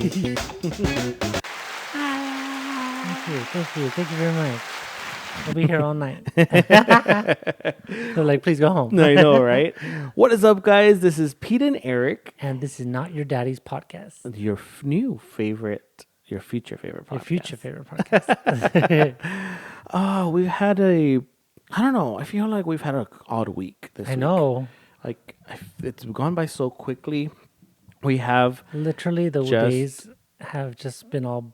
Thank you very much. We'll be here all night. They're like, please go home. I know, right? What is up, guys? This is Pete and Eric, And this is Not Your Daddy's podcast. your future favorite podcast. Your future favorite podcast. Oh, we've had I don't know. I feel like we've had an odd week this week. I know. Like, it's gone by so quickly. We have Literally, the days have just been all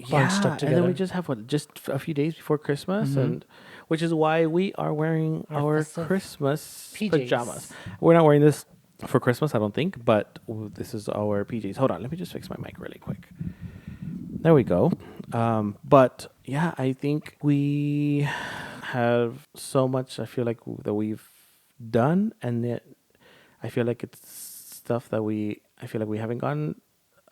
bunched up together. And then we just have just a few days before Christmas, and which is why we are wearing our Christmas PJs. pajamas. We're not wearing this for Christmas, I don't think, but this is our PJs. Hold on, let me just fix my mic really quick. There we go. But yeah, I think we have so much. I feel like that we've done, and yet I feel like it's stuff that I feel like we haven't gotten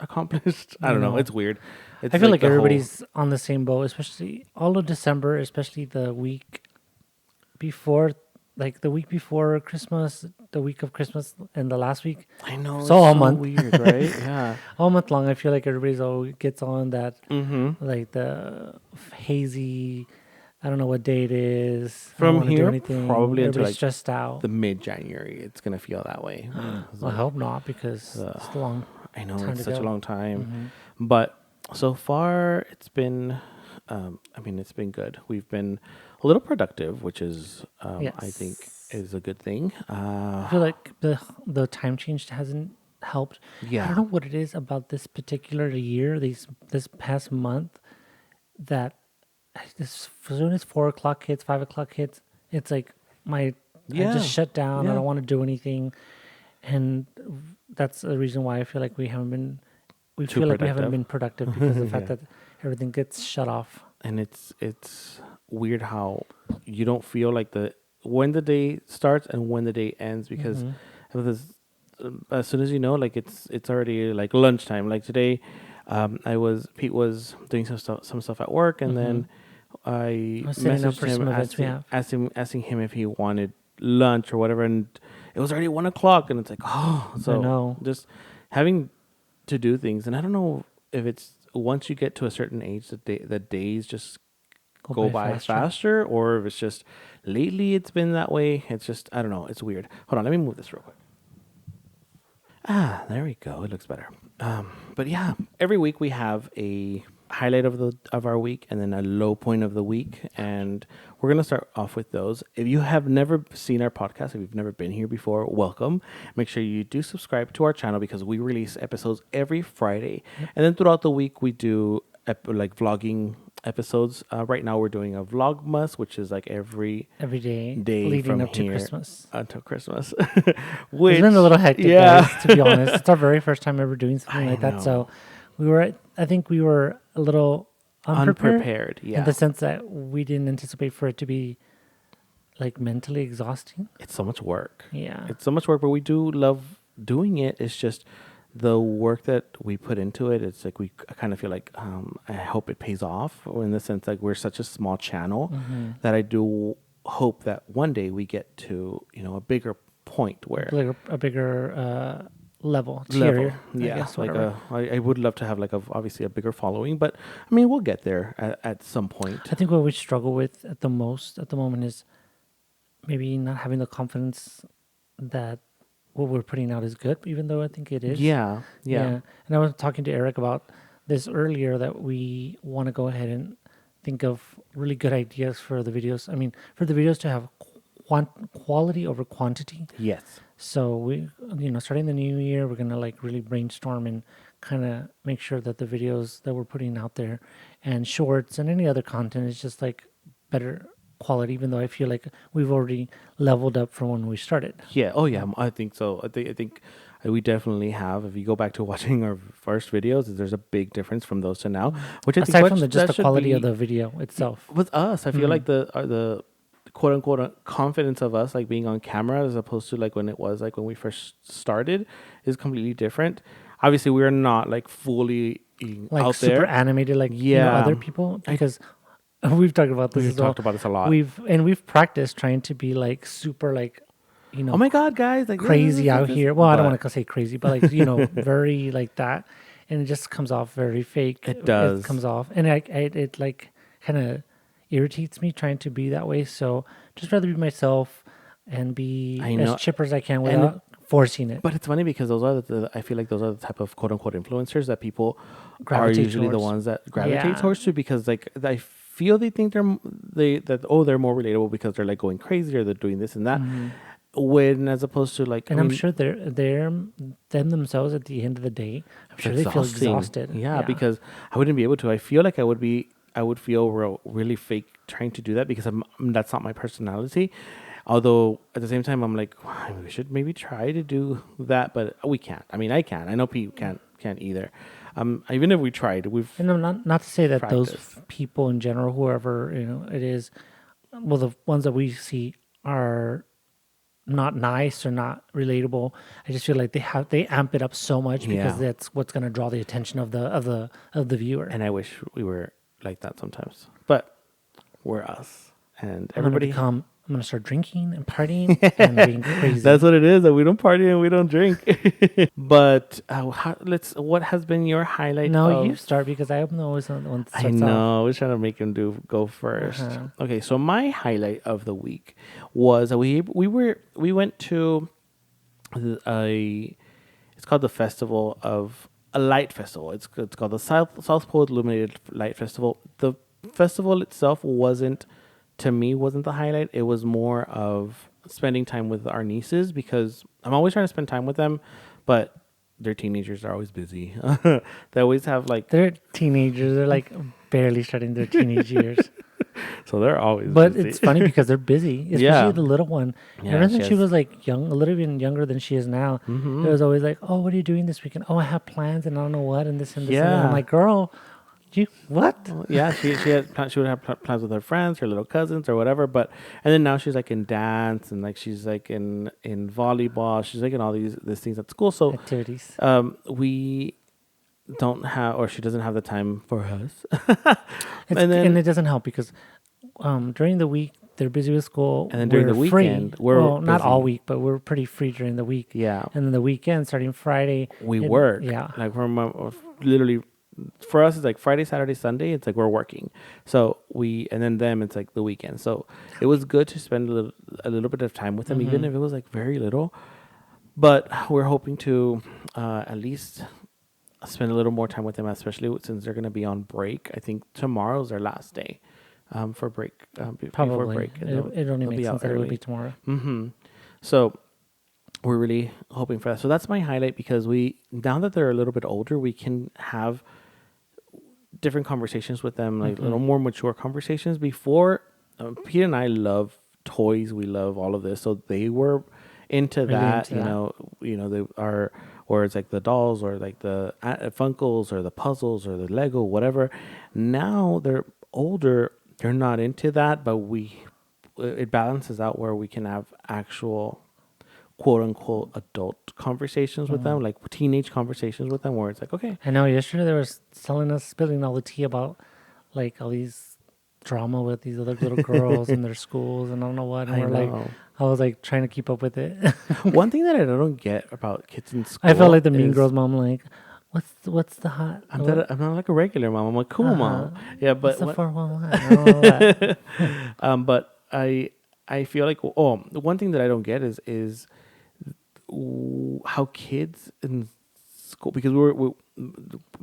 accomplished. I don't know. It's weird. It's I feel like everybody's on the same boat, especially all of December, especially the week before, like the week before Christmas, the week of Christmas, and the last week. I know. So all month. Weird, right? Yeah. All month long, I feel like everybody's always gets on that, like the hazy. I don't know what day it is. From here, everybody's probably until like stressed out. the mid-January, it's gonna feel that way. I hope not, because it's a long. I know time it's to such go. a long time, but so far it's been. It's been good. We've been a little productive, which is, I think, is a good thing. I feel like the time change hasn't helped. Yeah. I don't know what it is about this particular year, this past month, that as soon as 4 o'clock hits, 5 o'clock hits, it's like I just shut down. I don't want to do anything, and that's the reason why I feel like we haven't been productive because of the fact that everything gets shut off. And it's weird how you don't feel like when the day starts and when the day ends, because as soon as you know, like it's already like lunchtime. Like today, Pete was doing some stuff at work, and then I messaged him asking him if he wanted lunch or whatever, and it was already 1 o'clock, and it's like, just having to do things. And I don't know if it's once you get to a certain age, the days just go by faster, or if it's just lately it's been that way. It's just, I don't know. It's weird. Hold on, let me move this real quick. There we go. It looks better. But yeah, every week we have a highlight of our week and then a low point of the week, and we're gonna start off with those. If you have never seen our podcast, if you've never been here before, welcome. Make sure you do subscribe to our channel, because we release episodes every Friday, and then throughout the week we do like vlogging episodes. Right now we're doing a vlogmas, which is like every day leading up to Christmas. Until Christmas. Which, it's been a little hectic, guys, to be honest. It's our very first time ever doing something like that, so I think we were a little unprepared, in the sense that we didn't anticipate for it to be like mentally exhausting. It's so much work. Yeah. It's so much work, but we do love doing it. It's just the work that we put into it. It's like I kind of feel like I hope it pays off, in the sense like we're such a small channel that I do hope that one day we get to, a bigger point where a bigger tier, I would love to have obviously a bigger following, but I mean we'll get there at some point. I think what we struggle with at the moment is maybe not having the confidence that what we're putting out is good, even though I think it is. Yeah. And I was talking to Eric about this earlier, that we want to go ahead and think of really good ideas for the videos. I mean, for the videos to have quality over quantity. Yes. So we, starting the new year, we're going to really brainstorm and kind of make sure that the videos that we're putting out there and shorts and any other content is just better quality, even though I feel like we've already leveled up from when we started. Yeah. Oh yeah. I think so. I think we definitely have. If you go back to watching our first videos, there's a big difference from those to now. Which aside from the quality of the video itself. With us, I feel like the quote unquote confidence of us being on camera, as opposed to when it was when we first started, is completely different. Obviously we are not fully out super there animated other people, because we've talked about this. We've talked about this a lot. We've practiced trying to be super oh my god, guys, crazy out here. Well, I don't want to say crazy, but very that. and it just comes off very fake. It does. It comes off, and it like kind of irritates me trying to be that way. So just rather be myself and be I as know. chipper as I can And without forcing it. But it's funny because those are I feel like those are the type of quote unquote influencers that people are Gravitate usually the towards. ones that gravitate Yeah. towards to, because like I feel they think they're they're more relatable because they're like going crazy or they're doing this and that. When as opposed to like, And I I'm mean, sure they're them themselves at the end of the day. I'm sure they feel exhausting. exhausted. Yeah, because I wouldn't be able to. I feel like I would feel really fake trying to do that because that's not my personality. Although at the same time, I'm like, "Wow, we should maybe try to do that, but we can't. I mean, I can't. I know people can't either. Even if we tried, we've And I'm not to say that those practiced. people in general, whoever it is, well, the ones that we see are not nice or not relatable. I just feel like they amp it up so much because Yeah. that's what's going to draw the attention of the viewer. And I wish we were like that sometimes, but we're us, and I'm gonna start drinking and partying and being crazy. That's what it is. That we don't party and we don't drink. But what has been your highlight? No, of, you start because I'm always the one that I starts know. I was trying to make him go first. Okay, so my highlight of the week was that we went to a. It's called the Festival of a Light Festival. It's called the South Pole Illuminated Light Festival. The festival itself wasn't the highlight. It was more of spending time with our nieces because I'm always trying to spend time with them, but their teenagers are always busy. They always have like, They're teenagers. They're like barely starting their teenage years. so they're always But busy. it's funny because they're busy, especially Yeah. the little one. Yeah, Ever since she she has- was like young, a little bit younger than she is now, it was always like, "Oh, what are you doing this weekend? Oh, I have plans and I don't know what and this and this." And that. Yeah. I'm like, "Girl, you what?" Yeah, she would have plans with her friends, her little cousins, or whatever. But and then now she's like in dance and like she's like in volleyball. She's like in all these things at school. So Activities. we don't have, or she doesn't have the time for us. And it doesn't help because during the week they're busy with school, And then during we're the weekend, free. we're well, not all busy. week, but we're pretty free during the week. Yeah. And then the weekend, starting Friday, We it- work. Yeah, Like literally for us, it's like Friday, Saturday, Sunday. It's like we're working. So and then them, it's like the weekend. So it was good to spend a little bit of time with them, even if it was like very little. But we're hoping to at least spend a little more time with them, especially since they're going to be on break. I think tomorrow's their last day for break. Before probably. break. It only they'll makes be out sense that it would early. be tomorrow. So we're really hoping for that. So that's my highlight because now that they're a little bit older, we can have different conversations with them, like little more mature conversations. Before, Pete and I love toys. We love all of this. So they were into Really that, into that. they are, or it's like the dolls or like the Funkles or the puzzles or the Lego, whatever. Now they're older. They're not into that, but it balances out where we can have actual quote unquote adult conversations with them, like teenage conversations with them, where it's like, okay, I know yesterday they were spilling all the tea about like all these drama with these other little girls in their schools and I don't know what. And I we're like, know. I was like trying to keep up with it. One thing that I don't get about kids in school, I felt like the Mean is- Girls mom, like, what's the hot? I'm not like a regular mom. I'm a cool mom. Yeah, What's but the 411? and all that. but I feel like the one thing that I don't get is how kids in school, because we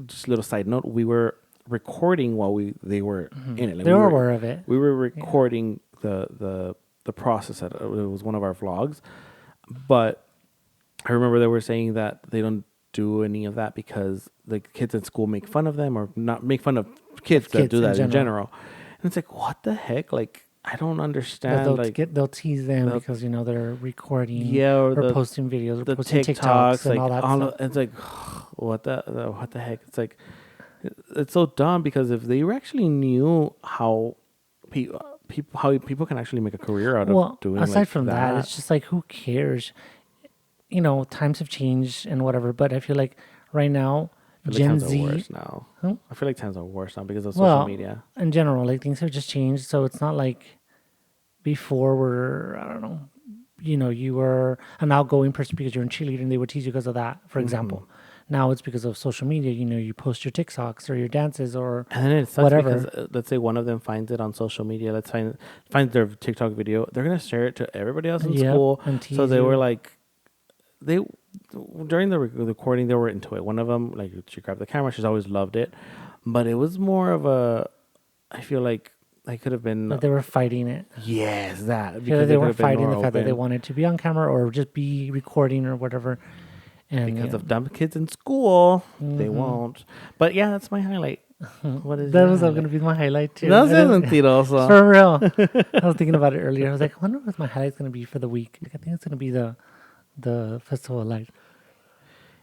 just a little side note, we were recording while they were in it. Like They were aware of it. We were recording the process. It was one of our vlogs, but I remember they were saying that they don't do any of that because the kids in school make fun of them or not make fun of kids that Kids do in that in general. general. And it's like, what the heck? Like, I don't But understand. they'll tease them they'll- because they're recording Yeah, or the- posting videos or the posting TikToks, TikToks and like all that all stuff. it's like, what the heck? It's like, it's so dumb because if they actually knew how people can actually make a career out Well, of doing aside like from that, it's just like, who cares? Times have changed and whatever, but I feel like right now, I feel like Gen times Z, are worse now. Huh? I feel like times are worse now because of social well, media. in general, like things have just changed. So it's not like before where, I don't know, you were an outgoing person because you're in cheerleading, they would tease you because of that, for example. Yeah. Now it's because of social media. You post your TikToks or your dances or And then it sucks whatever. because let's say one of them finds it on social media. Let's find their TikTok video. They're gonna share it to everybody else in Yep, school. and So tease they were you. like, they during the recording they were into it. One of them, like, she grabbed the camera. She's always loved it, but it was more of a. I feel like I could have been. Like they were fighting it. Yes, that I feel because like they they could were have been fighting more the fact that they open wanted to be on camera or just be recording or whatever. And because of dumb kids in school. They mm-hmm. won't. But yeah, that's my highlight. What is That your was going highlight? to be my highlight too. No sé mentiroso. For real. I was thinking about it earlier. I was like, I wonder what my highlight's going to be for the week. Like, I think it's going to be the festival of light.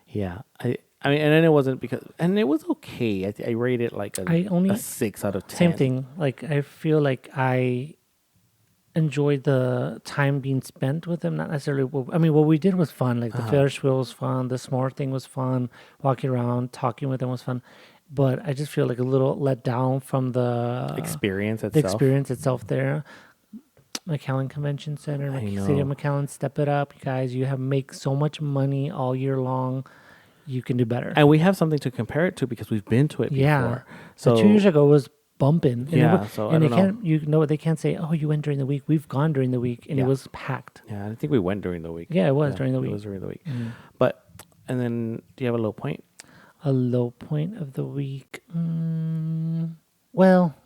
Yeah, I mean, and then it wasn't because, and it was okay. I rated it like a 6 out of 10. Same thing. Like I feel like I enjoyed the time being spent with them. Not necessarily. What we did was fun. Like the Ferris wheel was fun. The s'more thing was fun. Walking around, talking with them was fun. But I just feel like a little let down from the Experience the itself. experience itself there. McAllen Convention Center, City of McAllen, step it up, you guys. You have make so much money all year long. You can do better. And we have something to compare it to because we've been to it before. So 2 years ago was bumping. And yeah, so I and don't know. They can't say, oh, you went during the week. We've gone during the week, and it was packed. Yeah, I think we went during the week. Yeah, it was during the week. It was during the week. But, and then, do you have a low point? A low point of the week? Well,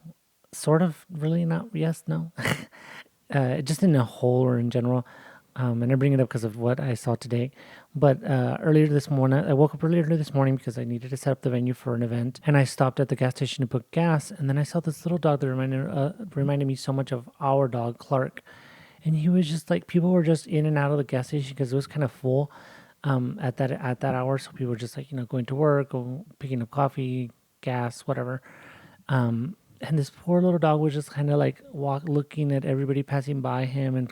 sort of, really not, yes, no. Just in a whole or in general. And I bring it up because of what I saw today. But earlier this morning, I woke up earlier this morning because I needed to set up the venue for an event. And I stopped at the gas station to put gas. And then I saw this little dog that reminded me so much of our dog, Clark. And he was just like, people were just in and out of the gas station because it was kind of full at that hour. So people were just like, going to work or picking up coffee, gas, whatever. And this poor little dog was just kind of like looking at everybody passing by him and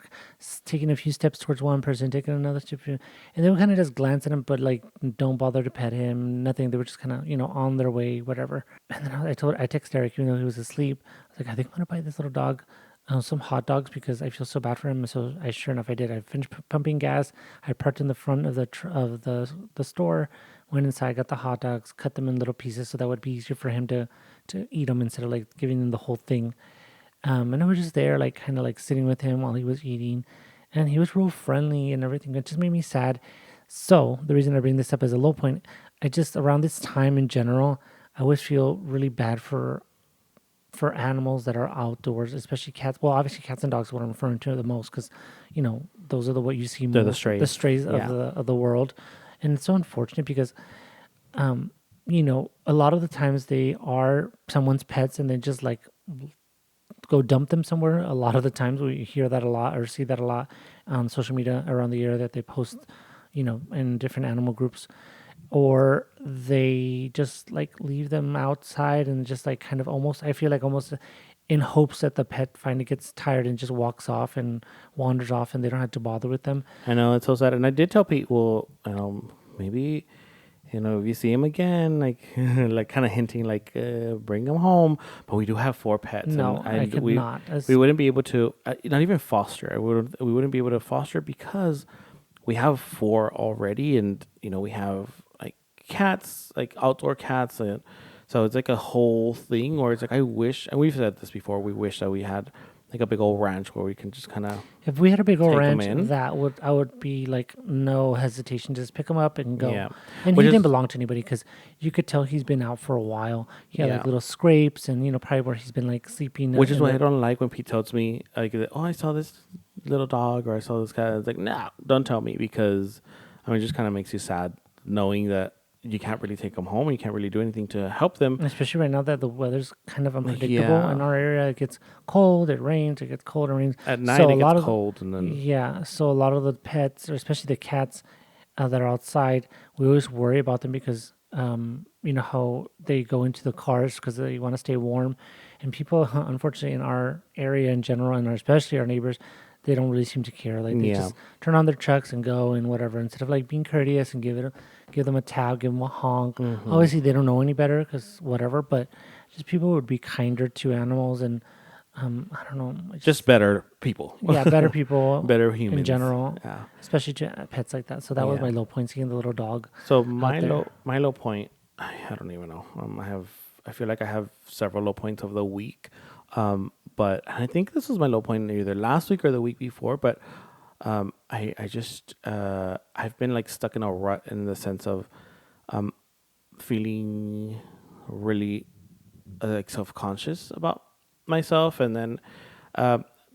taking a few steps towards one person, taking another step, and they would kind of just glance at him, but like don't bother to pet him, nothing. They were just kind of on their way, whatever. And then I texted Eric, even though he was asleep. I was like, I think I'm gonna buy this little dog some hot dogs because I feel so bad for him. So sure enough, I did. I finished pumping gas. I parked in the front of the store. Went inside, got the hot dogs, cut them in little pieces so that would be easier for him to eat them instead of like giving him the whole thing. And I was just there, like kind of like sitting with him while he was eating, and he was real friendly and everything. It just made me sad. So the reason I bring this up as a low point, I just around this time in general, I always feel really bad for animals that are outdoors, especially cats. Well, obviously cats and dogs are what I'm referring to the most because, those are what you see more. They're the strays. The strays of the world. And it's so unfortunate because, a lot of the times they are someone's pets and they just like go dump them somewhere. A lot of the times we hear that a lot or see that a lot on social media around the area that they post, in different animal groups. Or they just like leave them outside and just like kind of almost, I feel like almost in hopes that the pet finally gets tired and just walks off and wanders off and they don't have to bother with them. I know, it's so sad. And I did tell Pete, well, maybe, if you see him again, like, like kind of hinting, like, bring him home. But we do have 4 pets. No, and I could not. We wouldn't be able to, not even foster. We wouldn't be able to foster because we have 4 already. And, we have like cats, like outdoor cats. And so it's like a whole thing where it's like, I wish, and we've said this before, we wish that we had like a big old ranch where we can just kind of. If we had a big old ranch, I would be like no hesitation, just pick him up and go. Yeah. And he didn't belong to anybody because you could tell he's been out for a while. He had like little scrapes and probably where he's been like sleeping. Which is why I don't like when Pete tells me like, oh, I saw this little dog or I saw this cat. It's like, no, don't tell me because it just kind of makes you sad knowing that you can't really take them home and you can't really do anything to help them. Especially right now that the weather's kind of unpredictable in our area. It gets cold, it rains, it gets cold, it rains. At night it gets cold. And then so a lot of the pets, or especially the cats that are outside, we always worry about them because how they go into the cars because they want to stay warm. And people, unfortunately, in our area in general, and especially our neighbors, they don't really seem to care. Like they just turn on their trucks and go and whatever, instead of like being courteous and give them a tap, give them a honk. Mm-hmm. Obviously, they don't know any better because whatever. But just people would be kinder to animals, and I don't know. Just better people. Yeah, better people. Better humans. In general. Yeah. Especially to pets like that. So that was my low point, seeing the little dog. So my low point, I don't even know. I feel like I have several low points of the week. But I think this was my low point either last week or the week before. But I just I've been like stuck in a rut in the sense of feeling really like self-conscious about myself, and then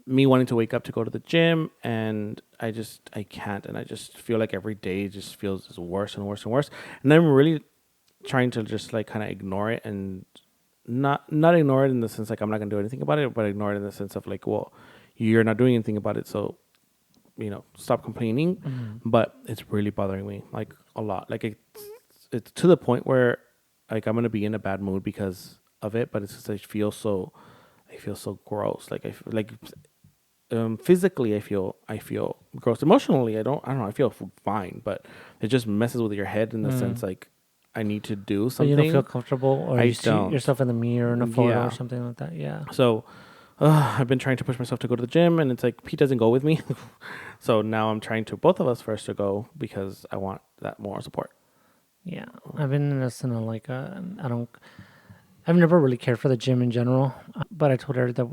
me wanting to wake up to go to the gym, and I can't, and I just feel like every day just feels worse and worse and worse, and I'm really trying to just like kind of ignore it, and not ignore it in the sense like I'm not gonna do anything about it, but ignore it in the sense of like, well, you're not doing anything about it, so stop complaining. But it's really bothering me like a lot. Like it's to the point where like I'm gonna be in a bad mood because of it, but it's just I feel so gross. Like I feel like physically I feel gross. Emotionally I don't know, I feel fine, but it just messes with your head in the sense like I need to do something. So you don't feel comfortable, or you see yourself in the mirror in a photo or something like that. Yeah. So I've been trying to push myself to go to the gym, and it's like Pete doesn't go with me. So now I'm trying to both of us first to go because I want that more support. Yeah, I've been in this in I've never really cared for the gym in general, but I told her that,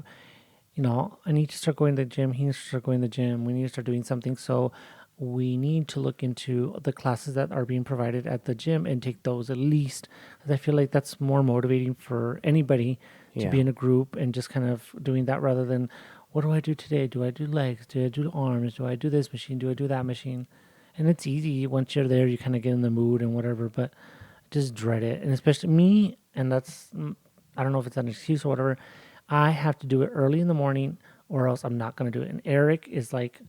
I need to start going to the gym. He needs to start going to the gym. We need to start doing something. So we need to look into the classes that are being provided at the gym and take those at least. Because I feel like that's more motivating for anybody to be in a group and just kind of doing that rather than, what do I do today? Do I do legs? Do I do arms? Do I do this machine? Do I do that machine? And it's easy. Once you're there, you kind of get in the mood and whatever, but I just dread it. And especially me, and that's, I don't know if it's an excuse or whatever, I have to do it early in the morning or else I'm not going to do it. And Eric is like,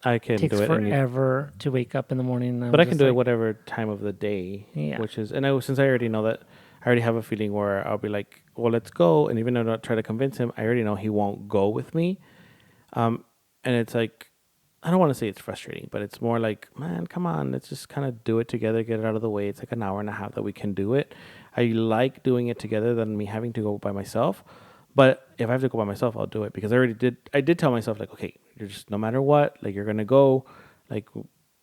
I can takes do it forever to wake up in the morning. But I can do it whatever time of the day, which is, and since I already know that, I already have a feeling where I'll be like, well, let's go. And even though I don't try to convince him, I already know he won't go with me. And it's like, I don't want to say it's frustrating, but it's more like, man, come on, let's just kind of do it together, get it out of the way. It's like an hour and a half that we can do it. I like doing it together than me having to go by myself. But if I have to go by myself, I'll do it because I did tell myself like, okay, you're just, no matter what, like you're going to go, like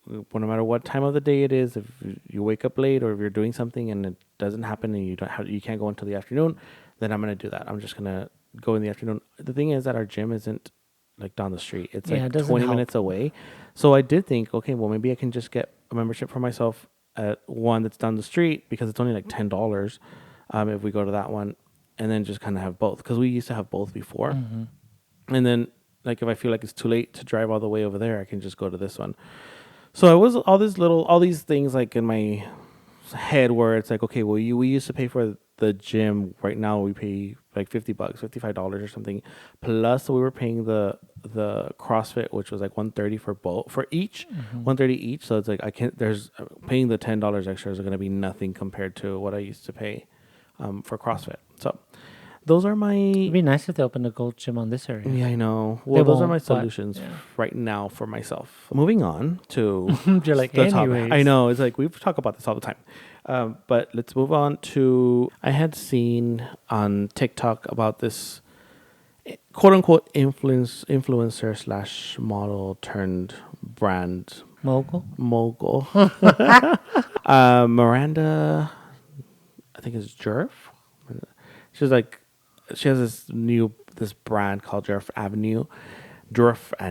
no matter what time of the day it is, if you wake up late or if you're doing something and it doesn't happen and you can't go until the afternoon, then I'm going to do that. I'm just going to go in the afternoon. The thing is that our gym isn't like down the street. It's like 20 minutes away. So I did think, okay, well, maybe I can just get a membership for myself at one that's down the street because it's only like $10 if we go to that one, and then just kind of have both because we used to have both before. And then like if I feel like it's too late to drive all the way over there, I can just go to this one. So I was all these things like in my head where it's like, okay, well, we used to pay for the gym. Right now we pay like $50, $55 or something. Plus we were paying the CrossFit, which was like $130 for each, $130 each. So it's like paying the $10 extra is going to be nothing compared to what I used to pay for CrossFit. So those are my. It'd be nice if they opened a gold gym on this area. Yeah, I know. Well, those are my solutions right now for myself. Moving on to. You're like, anyways. I know. It's like we talk about this all the time. But let's move on to. I had seen on TikTok about this quote unquote influencer / model turned brand mogul. Miranda, I think it's Djerf. She has this brand called Djerf Avenue, I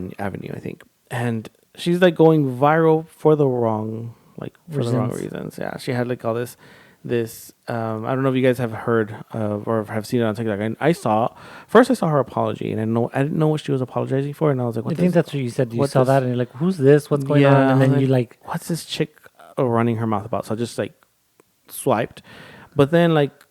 think, and she's like going viral for the wrong reasons. Yeah, she had like all this. I don't know if you guys have heard of or have seen it on TikTok. And I saw her apology, and I didn't know what she was apologizing for, and I was like, I think that's what you said. You saw that, and you're like, who's this? What's going on? And then you like, what's this chick running her mouth about? So I just like swiped, but then like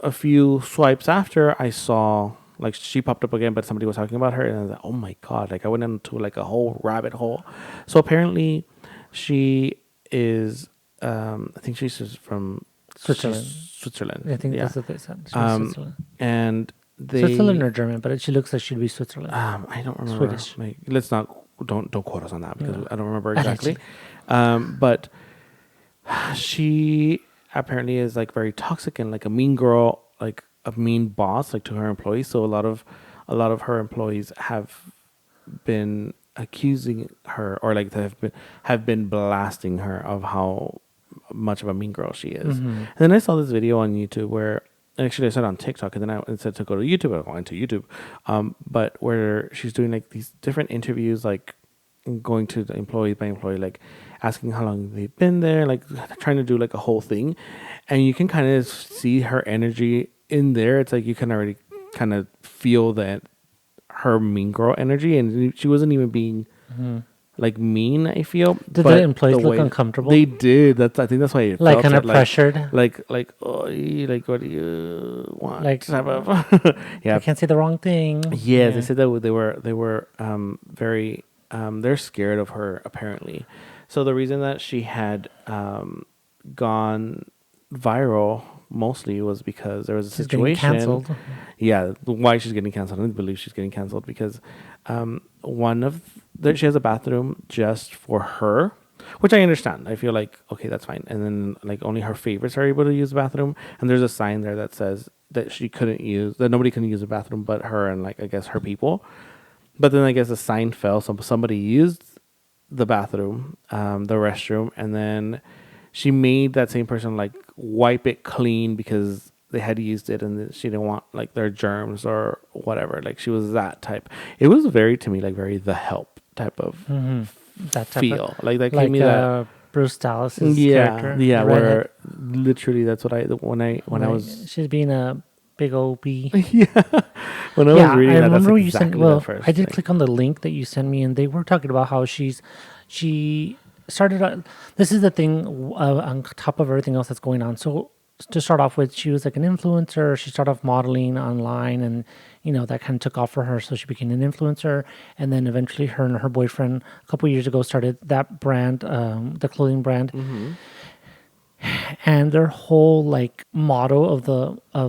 a few swipes after, I saw like she popped up again, but somebody was talking about her, and I was like, oh my god! Like I went into like a whole rabbit hole. So apparently, she is. I think she's from Switzerland. I think that's what they said. Switzerland. And Switzerland or German, but she looks like she'd be Switzerland. I don't remember. Swedish. Like, don't quote us on that because I don't remember exactly. But she apparently is like very toxic and like a mean girl, like a mean boss, like to her employees. So a lot of a lot of her employees have been accusing her, or like have been blasting her of how much of a mean girl she is. And then I saw this video on YouTube where, actually I saw it on TikTok, and then I instead to go to YouTube, I went to YouTube, but where she's doing like these different interviews, like going to the employee by employee, like asking how long they've been there, like trying to do like a whole thing, and you can kind of see her energy in there. It's like you can already kind of feel that her mean girl energy, and she wasn't even being like mean. I feel. Did the employees look uncomfortable? They did. I think that's why it like felt kind of like, pressured. Like oh, like what do you want? Like type of yeah. I can't say the wrong thing. Yeah, they said that they were very they're scared of her apparently. So the reason that she had gone viral mostly was because there was a situation. Getting canceled. Yeah, why she's getting canceled? I don't believe she's getting canceled because she has a bathroom just for her, which I understand. I feel like okay, that's fine. And then like only her favorites are able to use the bathroom, and there's a sign there that says that nobody can use the bathroom but her and like I guess her people. But then I guess the sign fell, so somebody used the bathroom, the restroom, and then she made that same person like wipe it clean because they had used it and she didn't want like their germs or whatever. Like she was that type. It was very to me like very The Help type of that type feel. Like that like gave me that. Bruce Dallas's character. Yeah, the where redhead. literally that's what when I was she's being a big old bee. yeah. When I was reading I that, that's remember exactly you sent. Well, the first I did thing. click on the link that you sent me, and they were talking about how she started. This is the thing on top of everything else that's going on. So to start off with, she was like an influencer. She started off modeling online, and that kind of took off for her. So she became an influencer, and then eventually her and her boyfriend a couple of years ago started that brand, the clothing brand. And their whole like motto of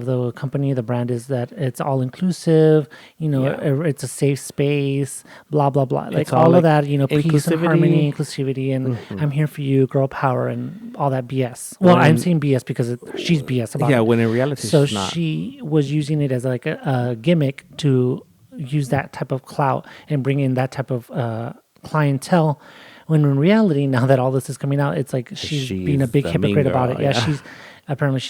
the company, the brand, is that it's all inclusive. It's a safe space. Blah blah blah. Like all of that. Peace and harmony, inclusivity, and I'm here for you, girl power, and all that BS. Well, I'm saying BS because she's BS about it. Yeah, when in reality, so she's not. she was using it as like a gimmick to use that type of clout and bring in that type of clientele. When in reality, now that all this is coming out, it's like she's being a big hypocrite about it. Yeah, she's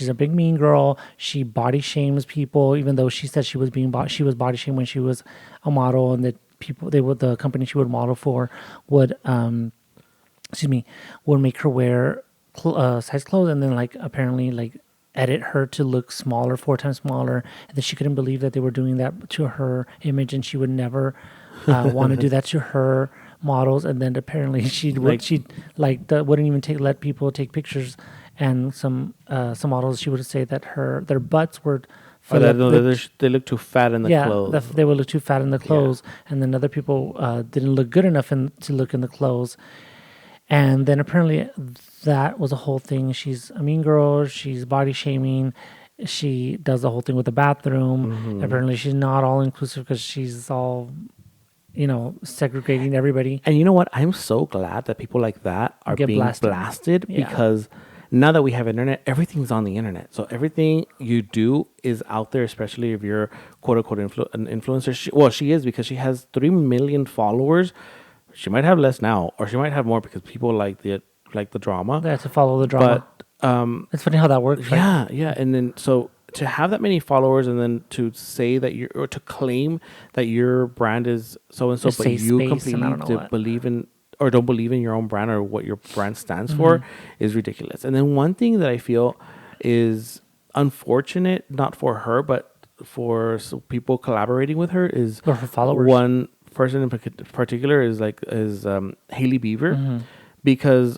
a big mean girl. She body shames people, even though she said she was body shamed when she was a model, and that the company she would model for would make her wear size clothes, and then like apparently like edit her to look smaller, 4 times smaller, and that she couldn't believe that they were doing that to her image, and she would never want to do that to her models. And then apparently wouldn't even let people take pictures, and some models, she would say that their butts were they look too fat in the clothes. They would look too fat in the clothes, and then other people didn't look good enough to look in the clothes. And then apparently that was a whole thing. She's a mean girl. She's body shaming. She does the whole thing with the bathroom. Apparently she's not all inclusive because she's all segregating everybody. And you know what? I'm so glad that people like that are being blasted because now that we have internet, everything's on the internet. So everything you do is out there, especially if you're quote unquote an influencer. She is, because she has 3 million followers. She might have less now, or she might have more because people like the drama. They have to follow the drama. But it's funny how that works. Right? Yeah. And then so to have that many followers, and then to say that or to claim that your brand is so and so, but you completely believe in or don't believe in your own brand or what your brand stands for is ridiculous. And then one thing that I feel is unfortunate, not for her, but for people collaborating with her, is or her followers. One person in particular is Hailey Bieber, because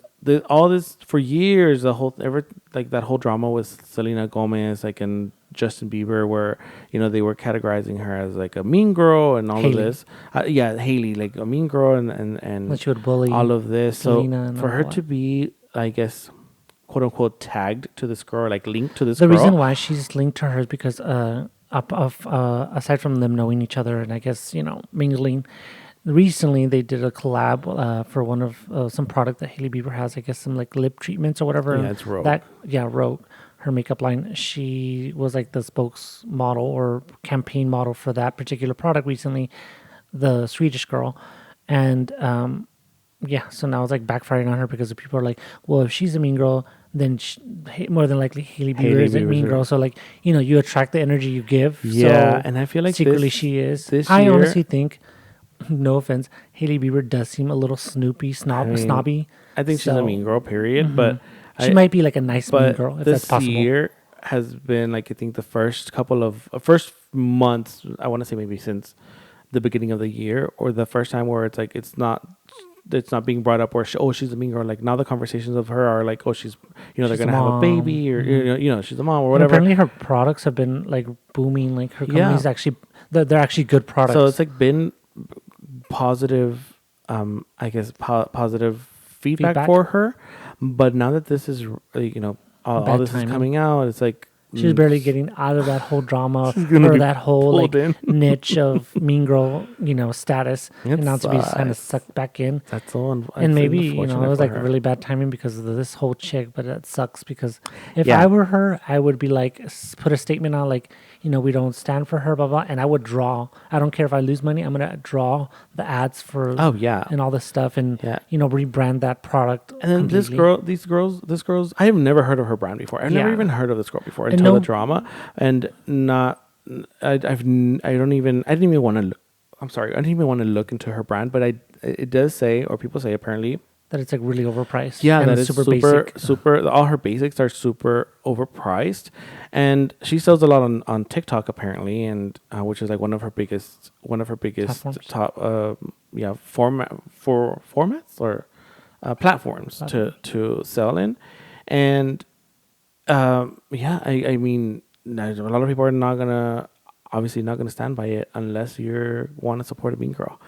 all this for years, that whole drama with Selena Gomez, and Justin Bieber, where they were categorizing her as like a mean girl and all of this. Hailey, like a mean girl, and she would bully all of this. Selena, so for her to be, I guess, quote unquote, tagged to this girl, like linked to this girl. The reason why she's linked to her is because aside from them knowing each other and I guess mingling. Recently, they did a collab for one of some product that Hailey Bieber has. I guess some like lip treatments or whatever. Yeah, it's Rogue. Rogue. her makeup line. She was like the spokesmodel or campaign model for that particular product recently, the Swedish girl. And yeah, so now it's like backfiring on her because the people are like, well, if she's a mean girl, then more than likely Hailey Bieber is a mean girl. So like, you attract the energy you give. Yeah, so and I feel like secretly she is. This I year, honestly think, no offense, Hailey Bieber does seem a little snobby. I think she's a mean girl, period. But She might be like a nice mean girl if that's possible. This year has been like, I think the first first months, I want to say maybe since the beginning of the year, or the first time where it's like it's not being brought up where she's a mean girl. Like now the conversations of her are like, oh, she's they're gonna have a baby, or she's a mom or whatever. And apparently her products have been like booming. Like her company's actually they're actually good products. So it's like been positive, I guess positive feedback for her. But now that this is all this is coming out, it's like she's barely getting out of that whole drama or that whole like niche of mean girl, status, and now to be kind of sucked back in. That's all. And maybe it was like really bad timing because of this whole chick. But it sucks because if I were her, I would be like put a statement on like, we don't stand for her, blah blah, and I would draw. I don't care if I lose money. I'm gonna draw the ads for and all this stuff, and rebrand that product. And then completely. These girls, I have never heard of her brand before. I've never even heard of this girl before until the drama, and I didn't even want to look. I'm sorry, I didn't even want to look into her brand, but it does say, or people say apparently, that it's like really overpriced. Yeah, that it's super basic. All her basics are super overpriced, and she sells a lot on TikTok apparently, and which is like one of her biggest top formats or platforms to sell in, and I mean, a lot of people are obviously not gonna stand by it unless you want to support a mean girl.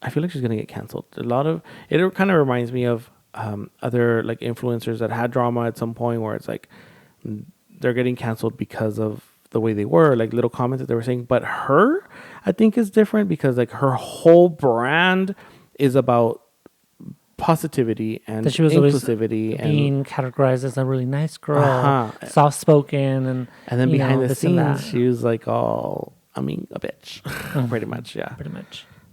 I feel like she's gonna get canceled. It kind of reminds me of other like influencers that had drama at some point where it's like they're getting canceled because of the way they were, like little comments that they were saying. But her, I think, is different because like her whole brand is about positivity and that she was inclusivity and being categorized as a really nice girl, soft spoken, and then behind the scenes she was like a bitch, pretty much.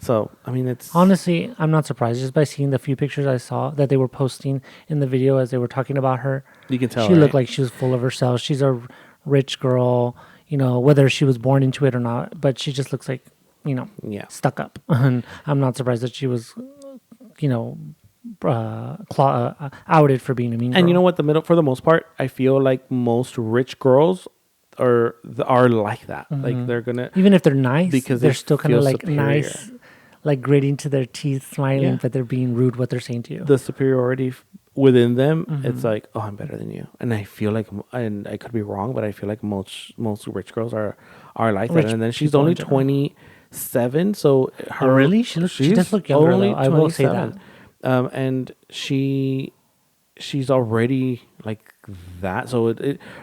So, I mean, it's... Honestly, I'm not surprised. Just by seeing the few pictures I saw that they were posting in the video as they were talking about her. You can tell, she looked like she was full of herself. She's a rich girl, whether she was born into it or not. But she just looks like, stuck up. And I'm not surprised that she was, outed for being a mean girl. And you know what? For the most part, I feel like most rich girls are like that. Mm-hmm. Like they're gonna... Even if they're nice, because they're still kind of like superior. Nice... like gritting to their teeth, smiling, but they're being rude what they're saying to you. The superiority within them, it's like, oh, I'm better than you. And I feel like, and I could be wrong, but I feel like most rich girls are like that. And then she's only 27, so her... Oh, really? She does look younger, though. I will say that. And she's already like that. So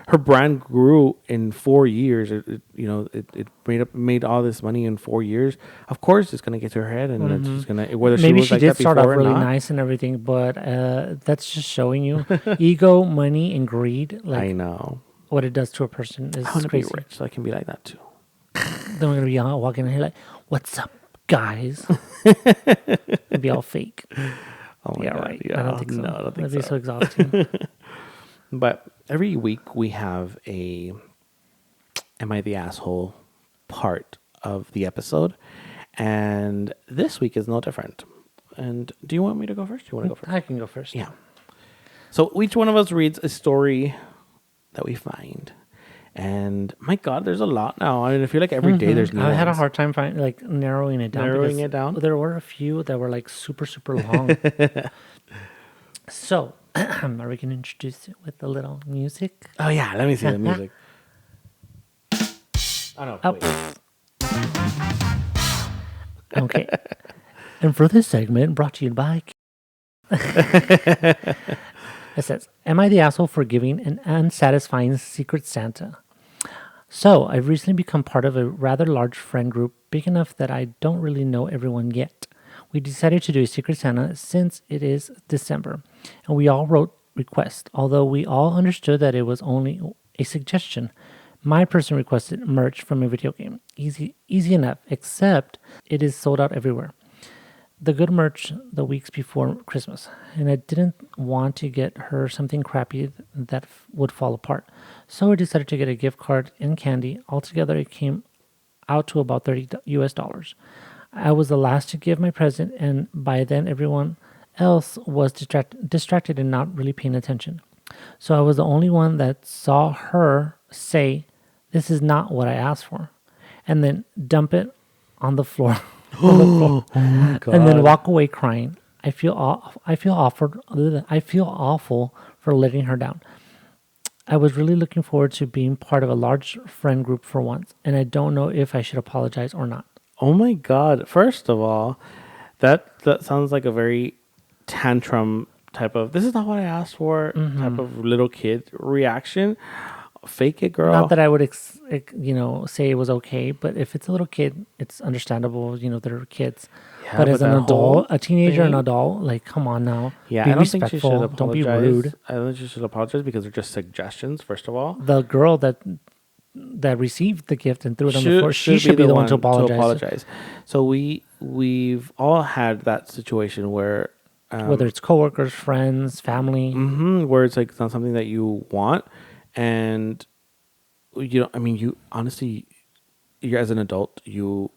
her brand grew in 4 years. It made all this money in 4 years. Of course, it's gonna get to her head, and it's just gonna whether maybe she did start off really nice and everything, but that's just showing you ego, money, and greed. Like, I know what it does to a person is crazy. I want to be rich, so I can be like that too. Then we're gonna be walking in here like, "What's up, guys?" And be all fake. Oh my God. Right. Yeah, I don't think so. No, I don't think That'd be so exhausting. But every week we have a "Am I the Asshole" part of the episode, and this week is no different. And do you want me to go first? Do you want to go first? I can go first. Yeah. So each one of us reads a story that we find. And my God, there's a lot now. I mean, I feel like every day there's new ones. I had a hard time narrowing it down. There were a few that were like super, super long. So, are we going to introduce it with a little music? Oh, yeah. Let me see the music. Oh, no. Okay. And for this segment, brought to you by... It says, "Am I the asshole for giving an unsatisfying Secret Santa? So, I've recently become part of a rather large friend group, big enough that I don't really know everyone yet. We decided to do a Secret Santa since it is December, and we all wrote request. Although we all understood that it was only a suggestion, my person requested merch from a video game. Easy enough, except it is sold out everywhere. The good merch the weeks before Christmas, and I didn't want to get her something crappy that would fall apart. So I decided to get a gift card and candy. Altogether, it came out to about $30 US. I was the last to give my present, and by then everyone else was distracted and not really paying attention. So I was the only one that saw her say, "This is not what I asked for," and then dump it on the floor. On the floor. Oh my God. And then walk away crying. I feel awful for letting her down. I was really looking forward to being part of a large friend group for once, and I don't know if I should apologize or not. Oh my God. First of all, that sounds like a very tantrum type of, this is not what I asked for type of little kid reaction. Fake it, girl. Not that I would, say it was okay, but if it's a little kid, it's understandable. They're kids. Yeah, but as an that whole adult, a teenager, an thing- adult, like, come on now. Yeah, be I don't think she should respectful. apologize. Don't be rude. I don't think she should apologize because they're just suggestions, first of all. The girl that received the gift and threw it on the floor, she should be the one to apologize. So we've all had that situation where Whether it's coworkers, friends, family. where it's like it's not something that you want, and you honestly, you're as an adult, you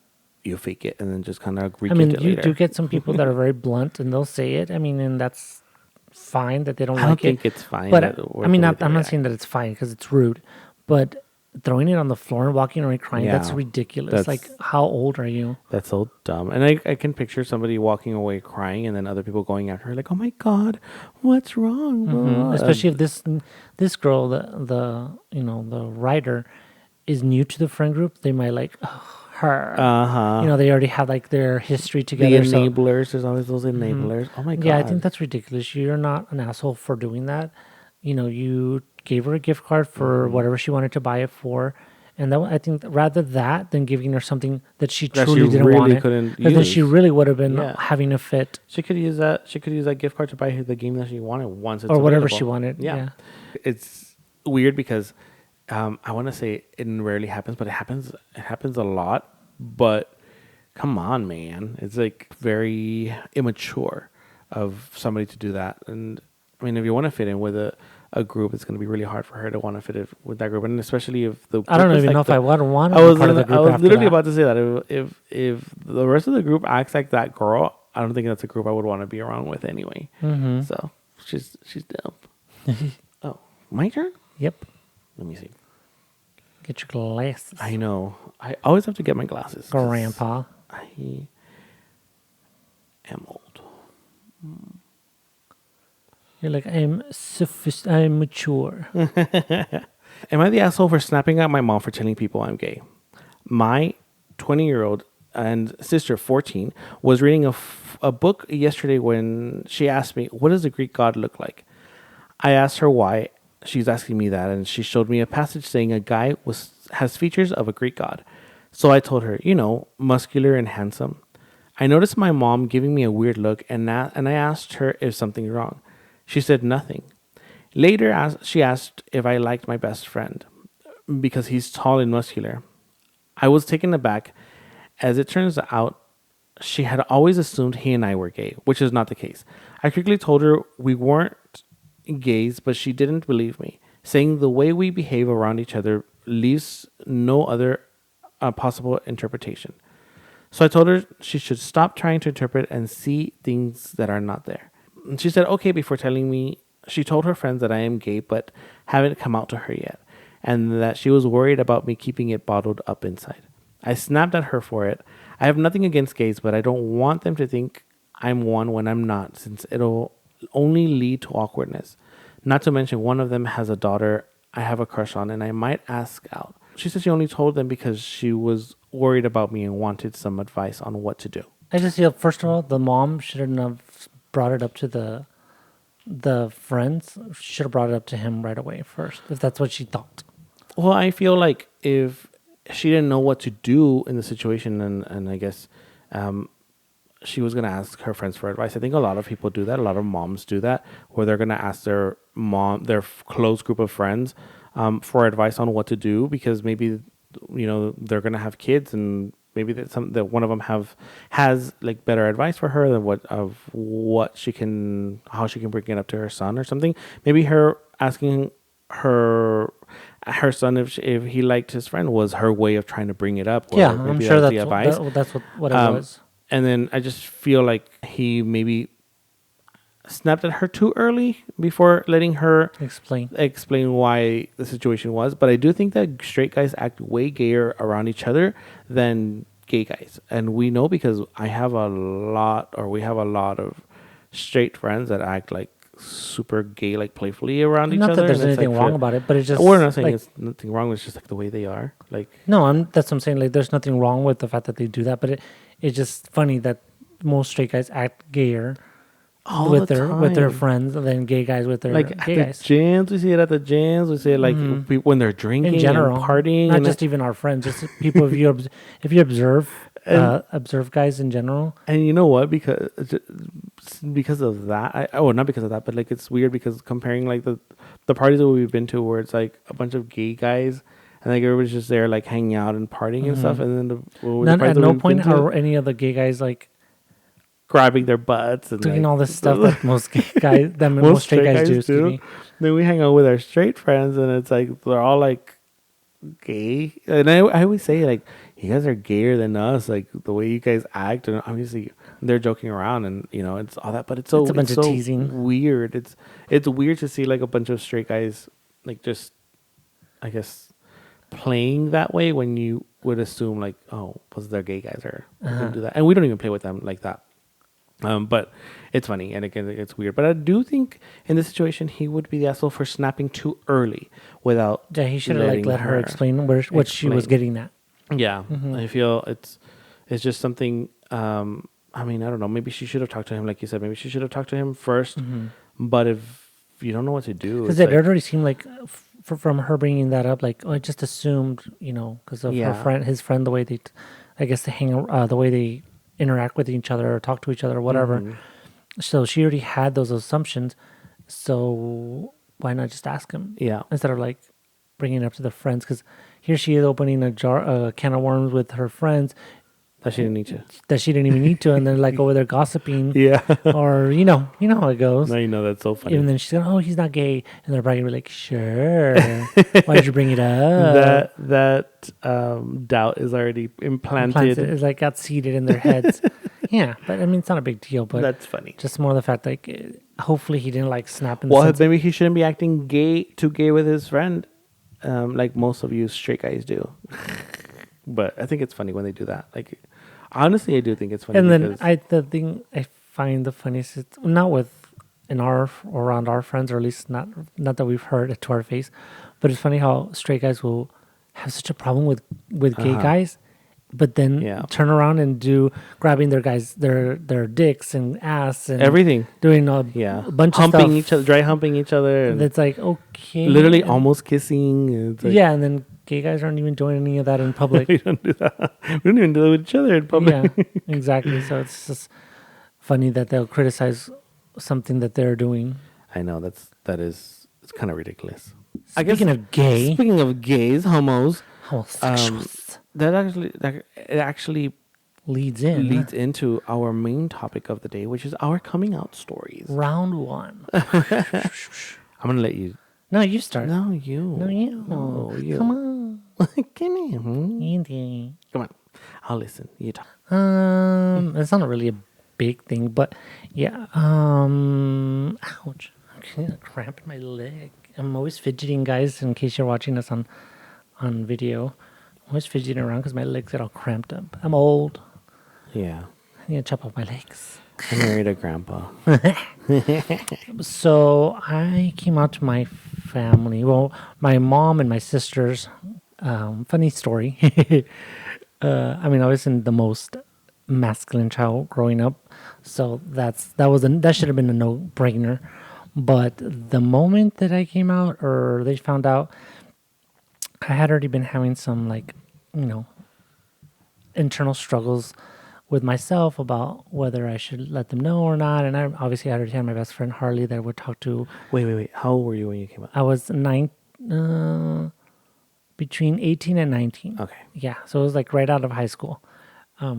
fake it and then just kind of I mean, it you later. do get some people that are very blunt and they'll say it. I mean, and that's fine that they don't I like don't think it. it's fine. But that I mean, the way they I'm not react. saying that it's fine because it's rude, but throwing it on the floor and walking away crying, that's Yeah, ridiculous. Like, how old are you? That's so dumb. And I can picture somebody walking away crying and then other people going after her like, oh my God, what's wrong? Especially if this girl, the writer, is new to the friend group, they might like, oh, her. They already have like their history The together. so- enablers, there's always those enablers. Oh my God. Yeah, I think that's ridiculous. You're not an asshole for doing that. You gave her a gift card for whatever she wanted to buy it for. And I think rather that than giving her something that she That truly she didn't really want it, couldn't because then she use. really would have been Yeah. having a fit She could use that. She could use that gift card to buy her the game that she wanted once it's or whatever available. she wanted. Yeah. Yeah. It's weird because I want to say it rarely happens, but it happens. It happens a lot. But come on, man, it's like very immature of somebody to do that. And I mean, if you want to fit in with a group, it's going to be really hard for her to want to fit in with that group, and especially if the I don't group is even like know if I would want to I be was part of the group I was after literally that. about to say that if the rest of the group acts like that girl, I don't think that's a group I would want to be around with anyway. Mm-hmm. So she's dope. Oh, my turn. Yep. Let me see. Get your glasses, I know. I always have to get my glasses. 'cause Grandpa. I am old. You're like, I'm mature. Am I the asshole for snapping at my mom for telling people I'm gay? My 20-year-old and sister, 14, was reading a book yesterday when she asked me, what does a Greek god look like? I asked her why she's asking me that, and she showed me a passage saying a guy has features of a Greek god. So I told her, muscular and handsome. I noticed my mom giving me a weird look, and I asked her if something's wrong. She said nothing. Later, she asked if I liked my best friend because he's tall and muscular. I was taken aback. As it turns out, she had always assumed he and I were gay, which is not the case. I quickly told her we weren't gays, but she didn't believe me, saying the way we behave around each other leaves no other possible interpretation. So I told her she should stop trying to interpret and see things that are not there. And she said okay before telling me she told her friends that I am gay but haven't come out to her yet, and that she was worried about me keeping it bottled up inside. I snapped at her for it. I have nothing against gays, but I don't want them to think I'm one when I'm not, since it'll only lead to awkwardness. Not to mention one of them has a daughter I have a crush on, and I might ask out. She said she only told them because she was worried about me and wanted some advice on what to do. I just feel, first of all, the mom shouldn't have brought it up to the friends. She should have brought it up to him right away first, if that's what she thought. Well, I feel like if she didn't know what to do in the situation, and I guess she was gonna ask her friends for advice. I think a lot of people do that. A lot of moms do that, where they're gonna ask their close group of friends, for advice on what to do, because maybe, they're gonna have kids, and maybe that one of them has like better advice for her than how she can bring it up to her son or something. Maybe her asking her son if he liked his friend was her way of trying to bring it up. Or Yeah, maybe I'm sure that's the advice. that's what it Um, was. And then I just feel like he maybe snapped at her too early before letting her explain why the situation was. But I do think that straight guys act way gayer around each other than gay guys. And we know because we have a lot of straight friends that act like super gay, like playfully around each Not other. that there's And it's anything like wrong about it, but it's just we're not saying like, it's nothing wrong. It's just like the way they are. Like, no, that's what I'm saying. Like, there's nothing wrong with the fact that they do that, but it's just funny that most straight guys act gayer all with the their time. friends than gay guys with their Like at gay the guys. gyms, we see it at the gyms. We see it like when they're drinking In general, and partying, not and just even our friends, just people. If you observe And- observe guys in general, and you know what? Because of that, not because of that, but like it's weird because comparing like the parties that we've been to, where it's like a bunch of gay guys and like everybody's just there like hanging out and partying and stuff, and then the parties at that no we've been point to, are any of the gay guys like grabbing their butts and doing like, all this stuff that most gay guys, that most straight guys do. Excuse me. Then we hang out with our straight friends, and it's like they're all like gay, and I always say like you guys are gayer than us, like the way you guys act, and obviously they're joking around, and it's all that, but it's It's a bunch of teasing. weird. It's weird to see like a bunch of straight guys like just, I guess, playing that way when you would assume like, oh, because they're gay guys are gonna do that, and we don't even play with them like that. But it's funny, and again, it's weird. But I do think in this situation, he would be the asshole for snapping too early without. Yeah, he should have like let her explain what she was getting at. Yeah, I feel it's just something. I mean, I don't know. Maybe she should have talked to him, like you said. Maybe she should have talked to him first. But if you don't know what to do, Because it already seemed like from her bringing that up, like, oh, I just assumed, because of his friend, the way I guess they the way they interact with each other or talk to each other or whatever. So she already had those assumptions. So why not just ask him? Yeah. Instead of like bringing it up to the friends, because here she is opening a can of worms with her friends that she didn't need to. That she didn't even need to, and they're like over there gossiping. Yeah. Or you know how it goes. No, that's so funny. Even then she's going, oh, he's not gay, and they're probably like, sure. Why did you bring it up? That doubt is already implanted. It's like got seated in their heads. Yeah, but I mean, it's not a big deal. But that's funny. Just more the fact like, hopefully he didn't like snap. Well, maybe he shouldn't be acting too gay with his friend, like most of you straight guys do. But I think it's funny when they do that. Like, honestly, I do think it's funny. And then the thing I find the funniest is not around our friends, or at least not that we've heard it to our face, but it's funny how straight guys will have such a problem with gay guys, but then turn around and grabbing their dicks and ass and everything, doing a bunch of stuff, each other, dry humping each other, and it's like okay, literally almost kissing. It's like, and then gay guys aren't even doing any of that in public. We don't do that. We don't even do it with each other in public. Yeah, exactly. So it's just funny that they'll criticize something that they're doing. I know it's kind of ridiculous. Speaking of gays, homos, homosexuals, it actually leads into our main topic of the day, which is our coming out stories. Round 1. I'm gonna let you. No, you start. No, you. No, you. No, you. Come on. Come on. I'll listen. You talk. It's not really a big thing, but yeah. Ouch. I'm cramping my leg. I'm always fidgeting, guys, in case you're watching us on video. I'm always fidgeting around because my legs get all cramped up. I'm old. Yeah. I need to chop off my legs. I married a grandpa. So I came out to my family. Well, my mom and my sisters. Funny story. I mean, I wasn't the most masculine child growing up, so that should have been a no-brainer. But the moment that I came out, or they found out, I had already been having some internal struggles with myself about whether I should let them know or not. And I obviously already had my best friend Harley that I would talk to. Wait. How old were you when you came out? I was between 18 and 19. Okay. Yeah, so it was like right out of high school. A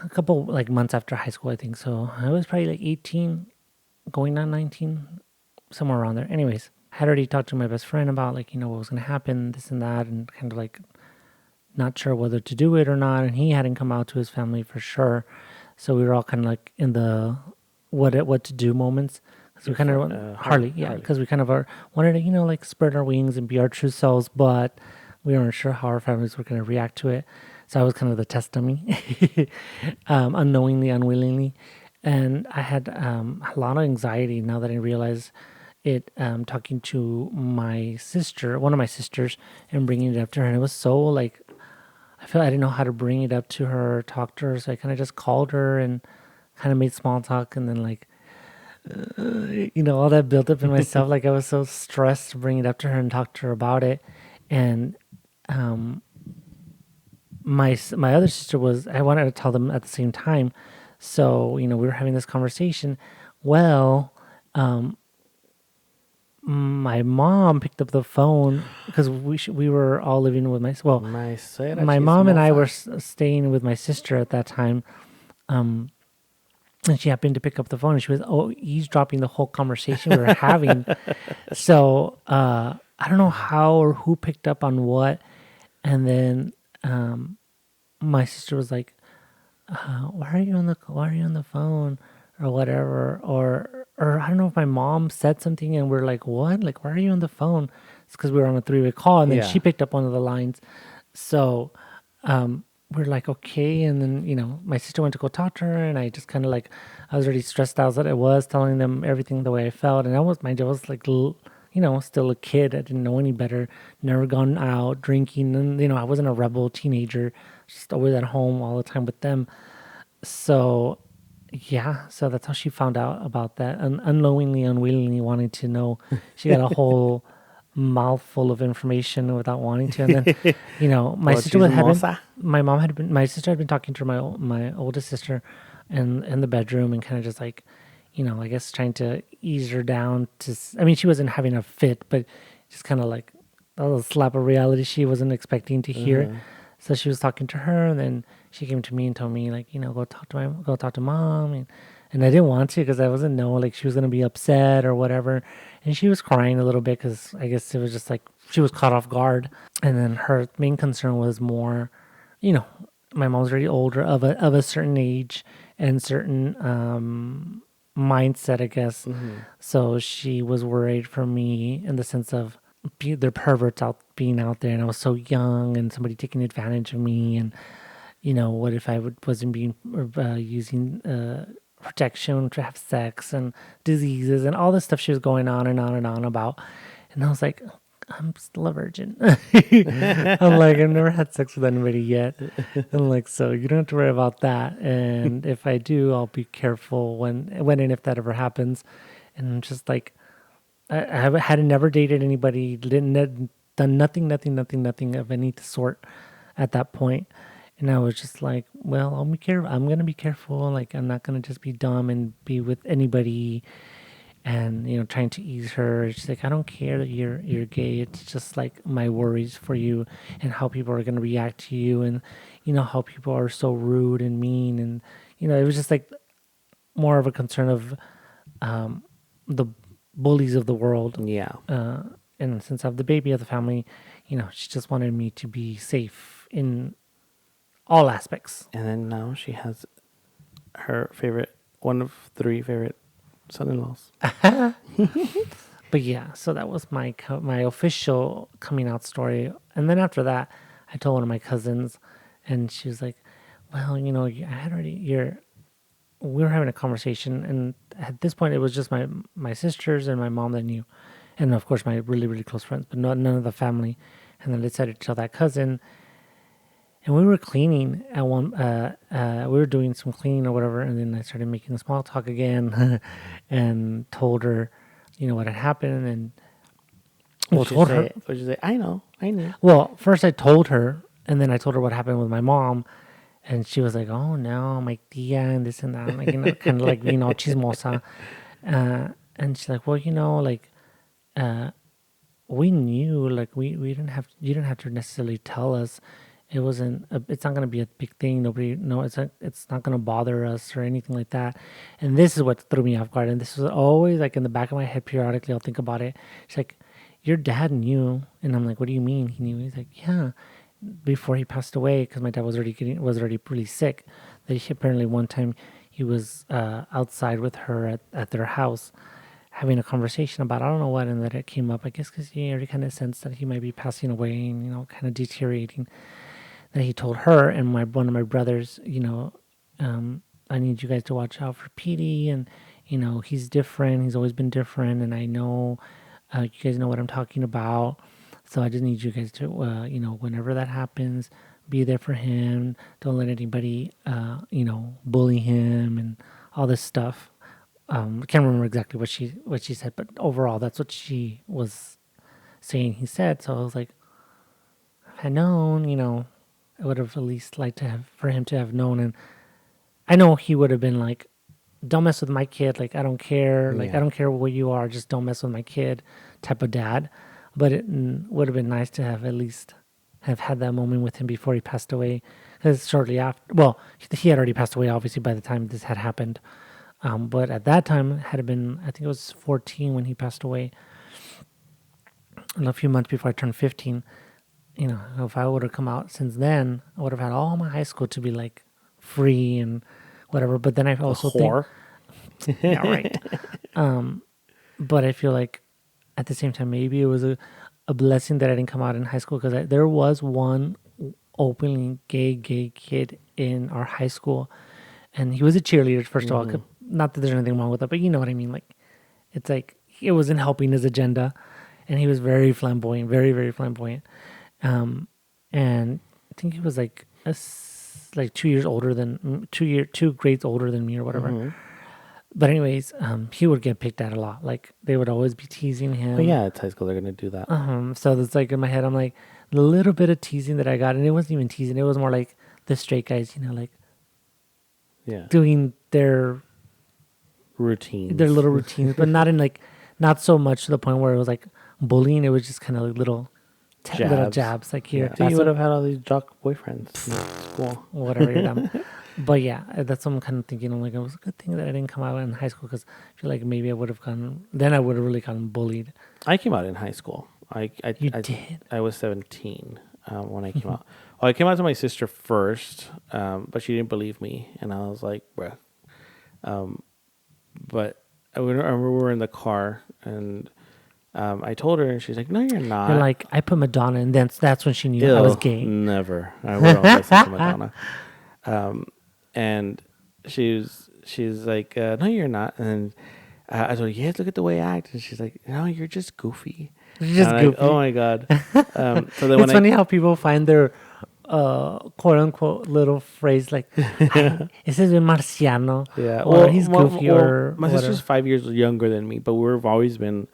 couple like months after high school, I think. So I was probably like 18, going on 19, somewhere around there. Anyways, I had already talked to my best friend about like, what was going to happen, this and that, and kind of like not sure whether to do it or not. And he hadn't come out to his family for sure. So we were all kind of like in the what to do moments. Because we kind of, Harley, yeah, because we kind of wanted to, like spread our wings and be our true selves, but we weren't sure how our families were going to react to it. So I was kind of the test dummy, unknowingly, unwillingly. And I had a lot of anxiety now that I realize it, talking to my sister, one of my sisters, and bringing it up to her. And it was so like, I felt I didn't know how to bring it up to her, talk to her. So I kind of just called her and kind of made small talk. And then like, all that built up in myself. Like I was so stressed to bring it up to her and talk to her about it. And my other sister I wanted to tell them at the same time. So, we were having this conversation. Well, my mom picked up the phone because we were all living with my mom and I were staying with my sister at that time. And she happened to pick up the phone and she was eavesdropping the whole conversation we were having. So I don't know how or who picked up on what. And then my sister was like, why are you on the phone or whatever? Or I don't know if my mom said something and we're like, what? Like, why are you on the phone? It's because we were on a 3-way call and then she picked up one of the lines. So we're like, okay. And then, my sister went to go talk to her and I just kind of like, I was already stressed out that I was telling them everything the way I felt. And I was like, still a kid. I didn't know any better. Never gone out drinking. And, I wasn't a rebel teenager, just always at home all the time with them. So, yeah. So that's how she found out about that. And unknowingly, unwillingly wanting to know. She got a whole mouthful of information without wanting to. And then, my sister my sister had been talking to my oldest sister in the bedroom and kind of just like, I guess trying to ease her down she wasn't having a fit, but just kind of like a little slap of reality she wasn't expecting to hear. So she was talking to her and then she came to me and told me like, go talk to mom. And I didn't want to because I wasn't know like she was going to be upset or whatever. And she was crying a little bit because I guess it was just like she was caught off guard. And then her main concern was more, my mom's already older of a certain age and certain mindset, I guess. So she was worried for me in the sense of they're perverts being out there and I was so young and somebody taking advantage of me. And, what if I wasn't being using protection to have sex and diseases and all this stuff she was going on and on and on about. And I was like, I'm still a virgin. I'm like, I've never had sex with anybody yet. I'm like, so you don't have to worry about that. And if I do, I'll be careful when and if that ever happens. And I'm just like, I had never dated anybody, done nothing of any sort at that point. And I was just like, well, I'll be careful. I'm going to be careful. Like, I'm not going to just be dumb and be with anybody and, trying to ease her. She's like, I don't care that you're gay. It's just like my worries for you and how people are going to react to you and, how people are so rude and mean. And, it was just like more of a concern of the bullies of the world. Yeah. And since I'm the baby of the family, she just wanted me to be safe in all aspects. And then now she has her one of 3 favorite son-in-laws. But yeah, so that was my official coming out story. And then after that, I told one of my cousins, and she was like, "Well, I had already we were having a conversation, and at this point, it was just my sisters and my mom that knew, and of course my really really close friends, but none of the family." And then I decided to tell that cousin. And we were cleaning at one. We were doing some cleaning or whatever, and then I started making small talk again, and told her, what had happened, and What'd you say? I know. Well, first I told her, and then I told her what happened with my mom, And she was like, "Oh no, my tia and this and that," like kind of like chismosa. And she's like, "Well, like we knew, like we didn't have you didn't have to necessarily tell us. It's not gonna be a big thing. Nobody, no, it's not gonna bother us or anything like that." And this is what threw me off guard. And this was always like in the back of my head. Periodically, I'll think about it. She's like, "Your dad knew," and I'm like, "What do you mean he knew?" He's like, "Yeah." Before he passed away, because my dad was already really sick, that he apparently one time he was outside with her at their house having a conversation about I don't know what, and that it came up. I guess because he already kind of sensed that he might be passing away and kind of deteriorating. That he told her and one of my brothers, I need you guys to watch out for Petey, and he's different. He's always been different, and I know you guys know what I'm talking about. So I just need you guys to, whenever that happens, be there for him. Don't let anybody, bully him and all this stuff. I can't remember exactly what she said, but overall, that's what she was saying. He said. So I was like, if I had known, I would have at least liked for him to have known. And I know he would have been like, don't mess with my kid. Like, I don't care. Like, I don't care what you are. Just don't mess with my kid type of dad. But it would have been nice to have at least have had that moment with him before he passed away. Because shortly after, well, he had already passed away, obviously, by the time this had happened. But at that time, had been, I think it was 14 when he passed away. And a few months before I turned 15. If I would have come out since then, I would have had all my high school to be like free and whatever. But then I also think, yeah, right. But I feel like at the same time, maybe it was a blessing that I didn't come out in high school, because there was one openly gay kid in our high school, and he was a cheerleader. First of all, not that there's anything wrong with that, but you know what I mean. Like, it's like it wasn't helping his agenda, and he was very flamboyant, very very flamboyant. And I think he was like like 2 years older than 2 grades older than me or whatever. But anyways, he would get picked at a lot. Like, they would always be teasing him. But yeah, it's high school. They're gonna do that. So it's like in my head, I'm like, the little bit of teasing that I got, and it wasn't even teasing. It was more like the straight guys, like doing their routines, their little routines, but not so much to the point where it was like bullying. It was just kind of like little jabs, like here. So you would have had all these jock boyfriends in school, whatever you're done. But yeah, that's what I'm kind of thinking. I'm like, it was a good thing that I didn't come out in high school, because I feel like maybe I would have really gotten bullied. I came out in high school. You did? I was 17 when I came out. Well, I came out to my sister first, but she didn't believe me, and I was like, bruh. But I remember we were in the car, and I told her, and she's like, "No, you're not." You're like, I put Madonna, and that's when she knew I was gay. Never. I wouldn't listen to Madonna. And she's like, "No, you're not." And I told her, "Yes, look at the way I act." And she's like, "No, you're just goofy." You're just goofy. Like, oh my god. So then it's funny how people find their quote unquote little phrase like, "Ese es un marciano." Yeah, or he's goofy, or my sister's 5 years younger than me, but we've always been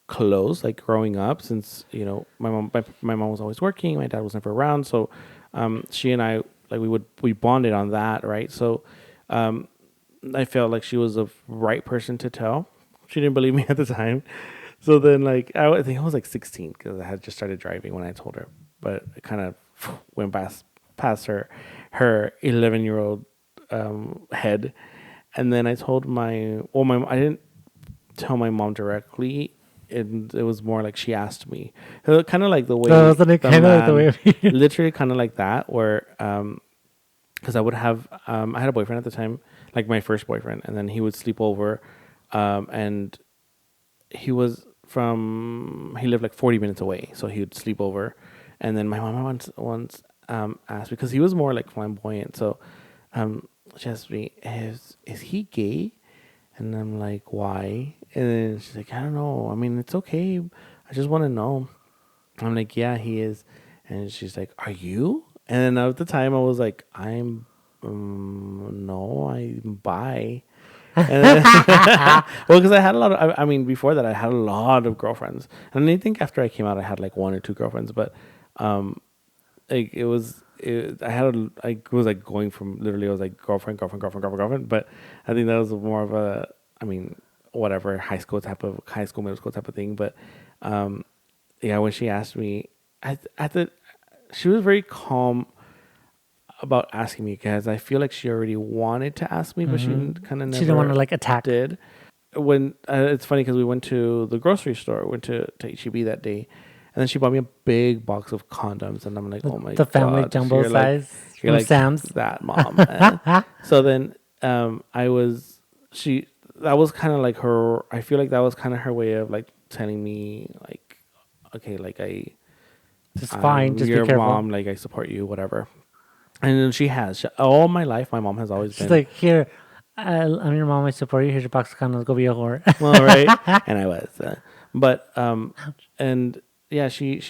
close, like growing up, since my mom was always working, my dad was never around, so she and I, like, we bonded on that, right? So I felt like she was the right person to tell. She didn't believe me at the time, so then, like, I think I was like 16, because I had just started driving when I told her, but it kind of went past her 11-year-old head. And then I told I didn't tell my mom directly. It was more like she asked me, kind of like the way, literally kind of like that, where because I would have I had a boyfriend at the time, like my first boyfriend, and then he would sleep over, and he lived like 40 minutes away, so he would sleep over, and then my mom once asked, because he was more like flamboyant, so she asked me, is he gay? And I'm like, why? And then she's like, I don't know. I mean, it's okay. I just want to know. I'm like, yeah, he is. And she's like, are you? And then at the time, I was like, I'm bi. And then, well, because I had a lot of, I mean, before that, I had a lot of girlfriends. And I think after I came out, I had like 1 or 2 girlfriends. But like it was I was like going from literally, I was like girlfriend, girlfriend, girlfriend, girlfriend, girlfriend. But I think that was more of a, I mean, whatever, high school, middle school type of thing. But yeah, when she asked me, she was very calm about asking me because I feel like she already wanted to ask me, but she kind of never She didn't want to like attack. did. When it's funny because we went to the grocery store, went to HEB that day, and then she bought me a big box of condoms, and I'm like, oh my god, The family jumbo size you're from like Sam's. that, mom. So then that was kind of like her. I feel like that was kind of her way of like telling me like, okay, like Just fine. Just your be careful. mom, like I support you, whatever. And then all my life, my mom has always She's been like, here, I'm your mom. I support you. Here's your box of condoms. Go be a whore. well, right, and I was, but and yeah, she's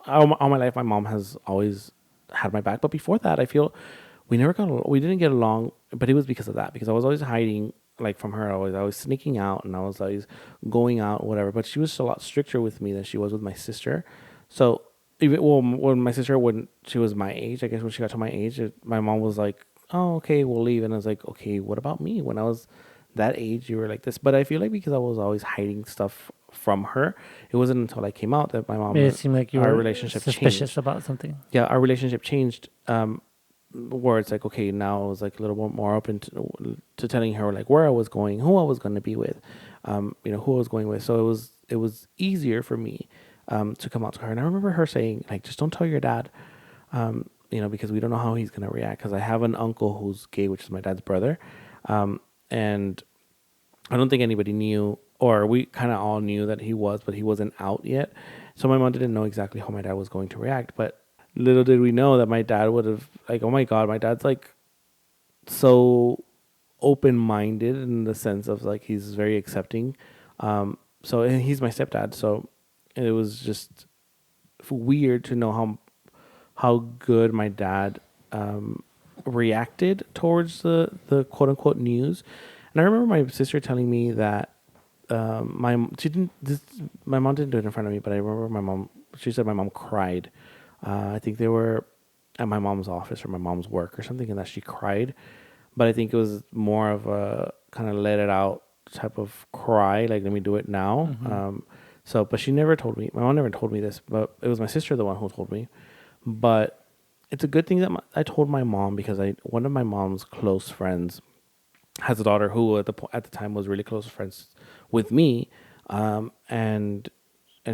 all my life. My mom has always had my back, but before that, I feel we didn't get along, but it was because of that. Because I was always hiding, like from her, I was sneaking out, and I was always going out, whatever. But she was a lot stricter with me than she was with my sister. So even when my sister, when she was my age, I guess when she got to my age, my mom was like, "Oh, okay, we'll leave," and I was like, "Okay, what about me? When I was that age, you were like this." But I feel like because I was always hiding stuff from her, it wasn't until I came out that my mom, Made it seem like you our were relationship suspicious changed. about something. Yeah, our relationship changed. Where it's like, okay, now I was like a little bit more open to telling her like where I was going, who I was going to be with, who I was going with. So it was easier for me to come out to her. And I remember her saying like, just don't tell your dad, because we don't know how he's going to react. Because I have an uncle who's gay, which is my dad's brother, and I don't think anybody knew, or we kind of all knew that he was, but he wasn't out yet. So my mom didn't know exactly how my dad was going to react, but little did we know that my dad would have like, oh my god, my dad's like so open-minded in the sense of like he's very accepting. So and he's my stepdad, so it was just weird to know how good my dad reacted towards the quote unquote news. And I remember my sister telling me that my mom didn't do it in front of me, but I remember she said my mom cried. I think they were at my mom's office or my mom's work or something, and that she cried. But I think it was more of a kind of let it out type of cry, like let me do it now. But she never told me. My mom never told me this, but it was my sister the one who told me. But it's a good thing that I told my mom because one of my mom's close friends has a daughter who at the time was really close friends with me, and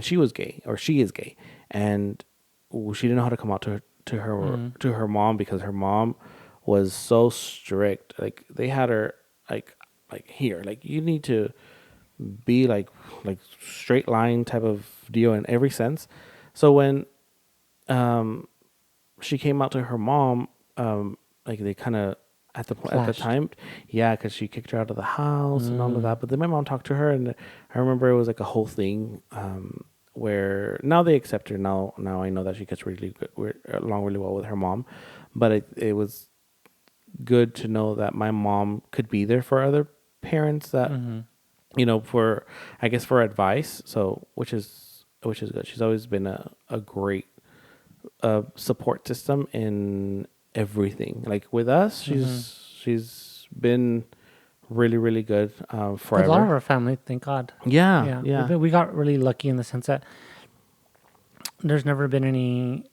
she was gay, or she is gay, and she didn't know how to come out to her mom because her mom was so strict. Like they had her like here, like you need to be like straight line type of deal in every sense. So when she came out to her mom, like they kind of at the time, yeah, because she kicked her out of the house and all of that. But then my mom talked to her, and I remember it was like a whole thing where now they accept her. Now I know that she gets really good, along really well with her mom, but it was good to know that my mom could be there for other parents that for I guess for advice. So which is good. She's always been a great support system in everything. Like with us, she's been really, really good forever. With a lot of our family, thank God. Yeah. We got really lucky in the sense that there's never been any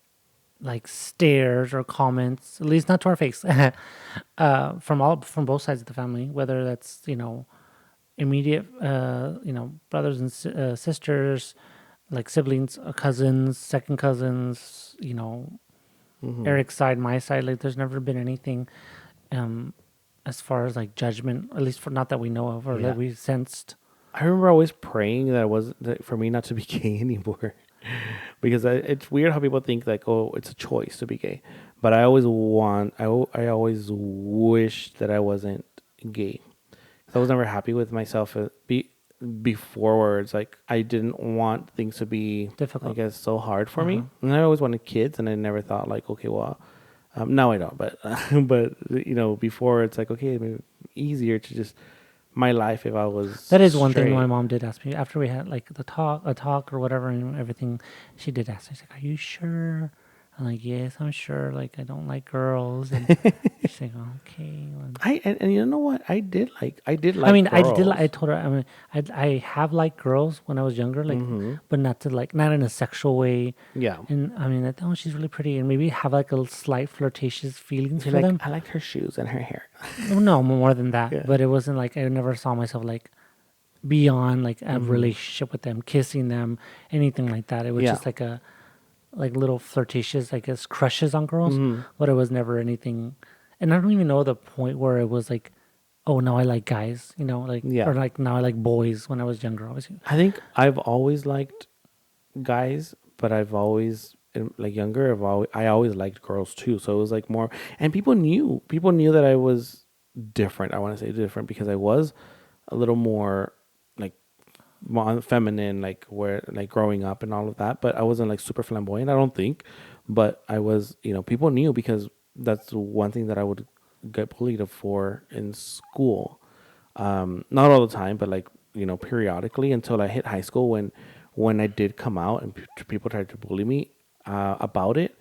like stares or comments, at least not to our face, from both sides of the family. Whether that's immediate brothers and sisters, like siblings, cousins, second cousins, Eric's side, my side. Like there's never been anything as far as like judgment, at least not that we know of or that we sensed. I remember always praying that for me not to be gay anymore. Because it's weird how people think like, oh, it's a choice to be gay. But I always wished that I wasn't gay. I was never happy with myself before, where it's like I didn't want things to be difficult, I guess, so hard for me. And I always wanted kids, and I never thought like, okay, well, now I don't. But before it's like, okay, maybe easier to just my life if I was. That is one thing my mom did ask me after we had like a talk or whatever and everything. She did ask me, she's like, "Are you sure I'm like, yes, I'm sure. Like, I don't like girls. And she's like, okay. Well, And you know what? I did I like mean, I did. I girls. told her. I mean, I have liked girls when I was younger, like, Mm-hmm. but not to like, not in a sexual way. Yeah. And I mean, I thought, oh, she's really pretty, and maybe have like a slight flirtatious feelings You're for like, them. I liked her shoes and her hair. No, more than that. Yeah. But it wasn't like I never saw myself like beyond like a Mm-hmm. relationship with them, kissing them, anything like that. It was Yeah. just like a like little flirtatious, I guess, crushes on girls, Mm-hmm. but it was never anything. And I don't even know the point where it was like, oh, now I like guys, like, Yeah. or like now I like boys when I was younger, obviously. I think I've always liked guys, but I've always like younger. I always liked girls too. So it was like more, and people knew that I was different. I want to say different because I was a little more like more feminine, like where like growing up and all of that. But I wasn't like super flamboyant. I don't think, but I was. People knew because that's one thing that I would get bullied for in school. Not all the time, but like periodically until I hit high school when I did come out and people tried to bully me about it.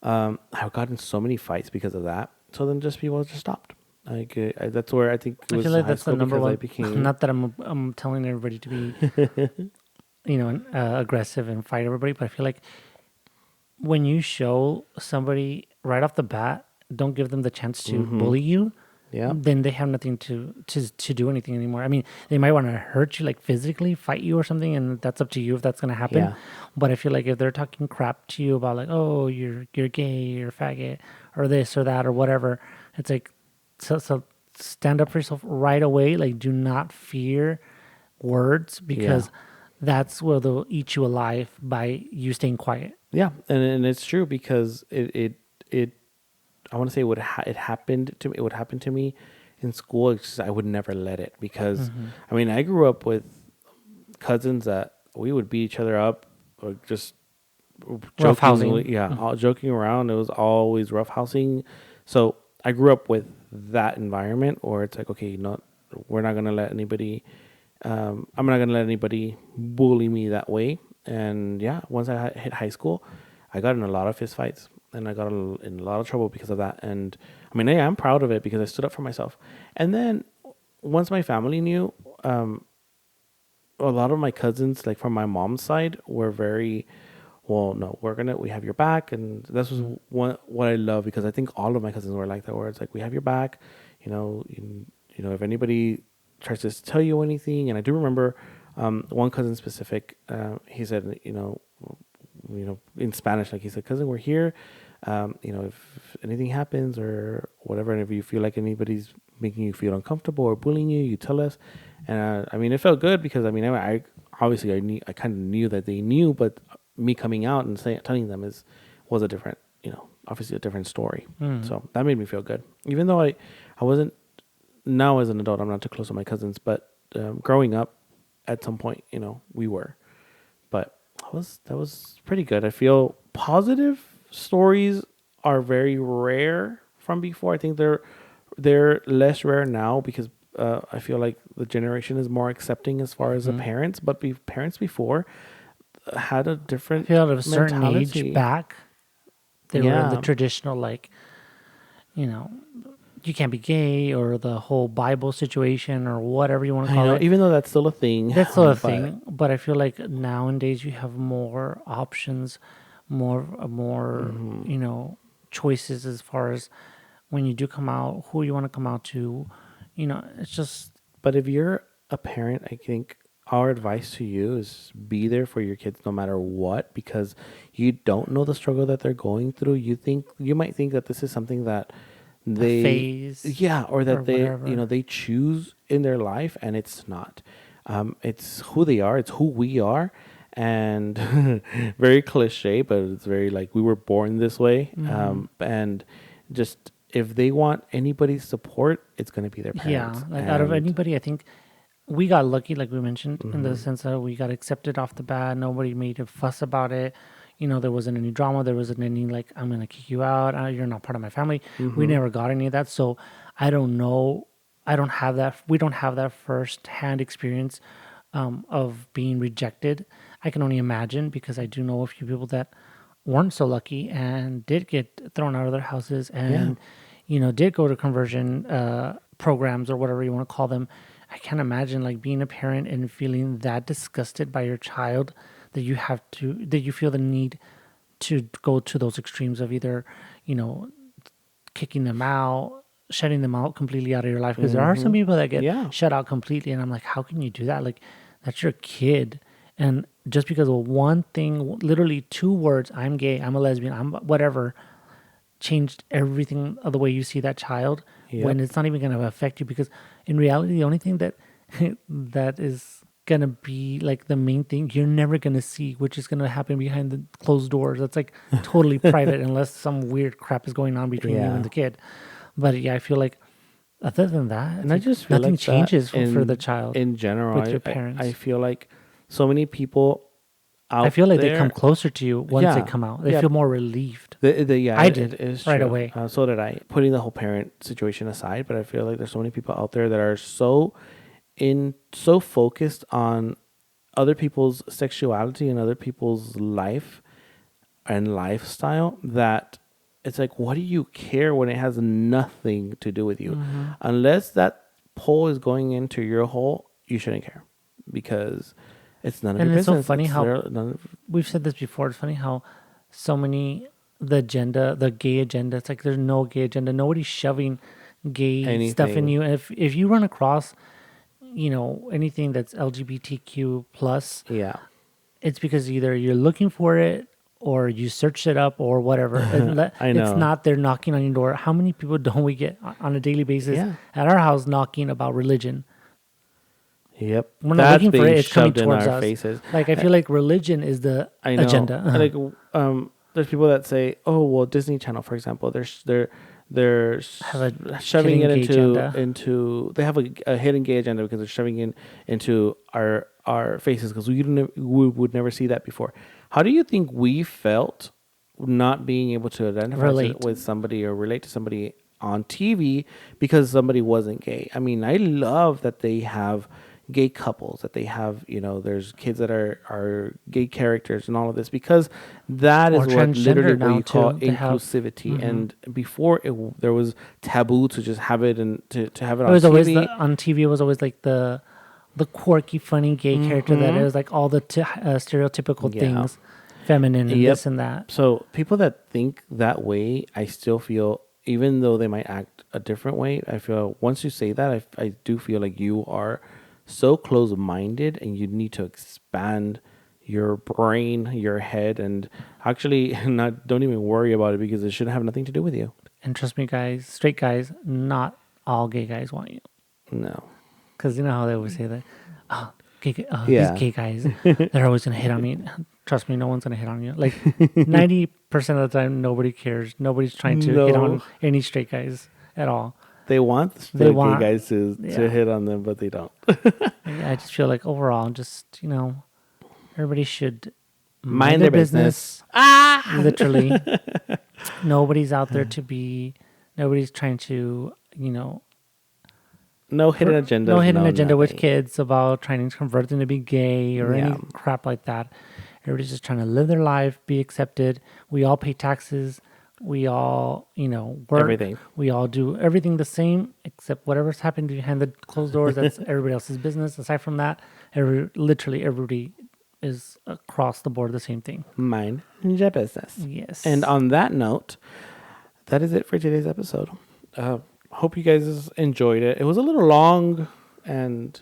I've gotten so many fights because of that. So then just people just stopped. Like that's where I think it I feel was like high that's the school number because I one. became Not that I'm telling everybody to be aggressive and fight everybody, but I feel like when you show somebody right off the bat, don't give them the chance to bully you, yeah then they have nothing to do anything anymore. I mean, they might want to hurt you, like physically fight you or something, and that's up to you if that's gonna happen. yeah But I feel like if they're talking crap to you about like, oh, you're gay, you're a faggot, or this or that or whatever, it's like, so stand up for yourself right away. Like, do not fear words yeah because that's where they'll eat you alive by you staying quiet. yeah, and it's true because it I want to say it happened to me. It would happen to me in school. It's just I would never let it because I mean I grew up with cousins that we would beat each other up or just Rough jokingly, housing. yeah, all joking around. It was always roughhousing. So I grew up with that environment where it's like, okay, we're not gonna let anybody. I'm not gonna let anybody bully me that way. And yeah, once I hit high school, I got in a lot of fist fights and I got in a lot of trouble because of that. And I mean, yeah, I'm proud of it because I stood up for myself. And then once my family knew, a lot of my cousins, like from my mom's side, were very, well, no, we have your back. And this was what I love because I think all of my cousins were like that, where it's like, we have your back, if anybody tries to tell you anything. And I do remember one cousin specific, he said, in Spanish, like he said, cousin, we're here. If anything happens or whatever, and if you feel like anybody's making you feel uncomfortable or bullying you, you tell us. And I mean, it felt good because I mean, I obviously I kind of knew that they knew, but me coming out and telling them was a different, obviously a different story. So that made me feel good, even though I wasn't. Now as an adult, I'm not too close to my cousins, but growing up, at some point, we were. But that was pretty good. I feel positive stories are very rare from before. I think they're less rare now because I feel like the generation is more accepting as far as the parents. But parents before had a I different feel at a certain age mentality. back, they were in the Yeah, traditional, like, you know, you can't be gay or the whole Bible situation or whatever you want to I call know. it. Even though that's still a thing, That's still a but thing, but I feel like nowadays you have more options, more choices as far as when you do come out, who you want to come out to. It's just if you're a parent, I think our advice to you is be there for your kids no matter what, because you don't know the struggle that they're going through. You might think that this is something that a they, phase yeah, or or that whatever. they choose in their life, and it's not. It's who they are. It's who we are. And very cliche, but it's very like we were born this way. And just if they want anybody's support, it's going to be their Yeah, parents. like out of And anybody, I think we got lucky, like we mentioned, in the mhm, sense that we got accepted off the bat. Nobody made a fuss about it. There wasn't any drama. There wasn't any like, I'm gonna kick you out. You're not part of my family. We mhm, never got any of that. So I don't know. I don't have that. We don't have that first hand experience of being rejected. I can only imagine because I do know a few people that weren't so lucky and did get thrown out of their houses and, did go to conversion programs or whatever you want to call them. I can't imagine like being a parent and feeling that disgusted by your child that you feel the need to go to those extremes of either, kicking them out, shutting them out completely out of your life. Because there are some people that get shut out completely. And I'm like, how can you do that? Like, that's your kid. And just because of one thing, literally 2 words, I'm gay, I'm a lesbian, I'm whatever, changed everything of the way you see that child when it's not even going to affect you. Because in reality, the only thing that that is going to be like the main thing you're never going to see, which is going to happen behind the closed doors. That's like totally private unless some weird crap is going on between you and the kid. But yeah, I feel like other than that, and I just feel nothing like changes for the child in general. with your parents. I feel like so many people out I feel like there, they come closer to you once they come out. They feel more relieved. I did it is right true. away. So did I. Putting the whole parent situation aside, but I feel like there's so many people out there that are so focused on other people's sexuality and other people's life and lifestyle that it's like, what do you care when it has nothing to do with you? Unless that pole is going into your hole, you shouldn't care because it's none of your business. And it's so funny how we've said this before. It's funny how so many the gay agenda. It's like there's no gay agenda. Nobody's shoving gay stuff in you. And if you run across, anything that's LGBTQ plus, it's because either you're looking for it or you searched it up or whatever. I know. It's not they're knocking on your door. How many people don't we get on a daily basis at our house knocking about religion? Yep. We're not looking for it. It's coming in towards our us. faces. Like, I feel like religion is the agenda. Like, there's people that say, "Oh, well, Disney Channel, for example, they're shoving it into they have a hidden gay agenda because they're shoving it into our faces because we would never see that before." How do you think we felt not being able to identify with somebody or relate to somebody on TV because somebody wasn't gay? I mean, I love that they have gay couples, that they have, there's kids that are gay characters and all of this because that is what literally what you call inclusivity. And before there was taboo to just have it and to have it on TV. Always on TV. It was always like the quirky, funny gay character that it was like all the stereotypical things, feminine and this and that. So people that think that way, I still feel, even though they might act a different way, I feel once you say that, I do feel like you are so close-minded and you need to expand your brain, your head, and actually don't even worry about it because it should have nothing to do with you. And trust me, guys, straight guys, not all gay guys want you. No. Because you know how they always say that, these gay guys, they're always going to hit on me. Trust me, no one's going to hit on you. Like 90% of the time, nobody cares. Nobody's trying to hit on any straight guys at all. They want the gay guys to hit on them, but they don't. I just feel like overall, just, everybody should mind their business. Literally. Nobody's out there nobody's trying to, no hidden agenda. No hidden agenda with kids about trying to convert them to be gay or any crap like that. Everybody's just trying to live their life, be accepted. We all pay taxes. We all, work. Everything. We all do everything the same, except whatever's happened behind the closed doors. That's everybody else's business. Aside from that, literally everybody is across the board the same thing. Mind your business. Yes. And on that note, that is it for today's episode. Hope you guys enjoyed it. It was a little long, and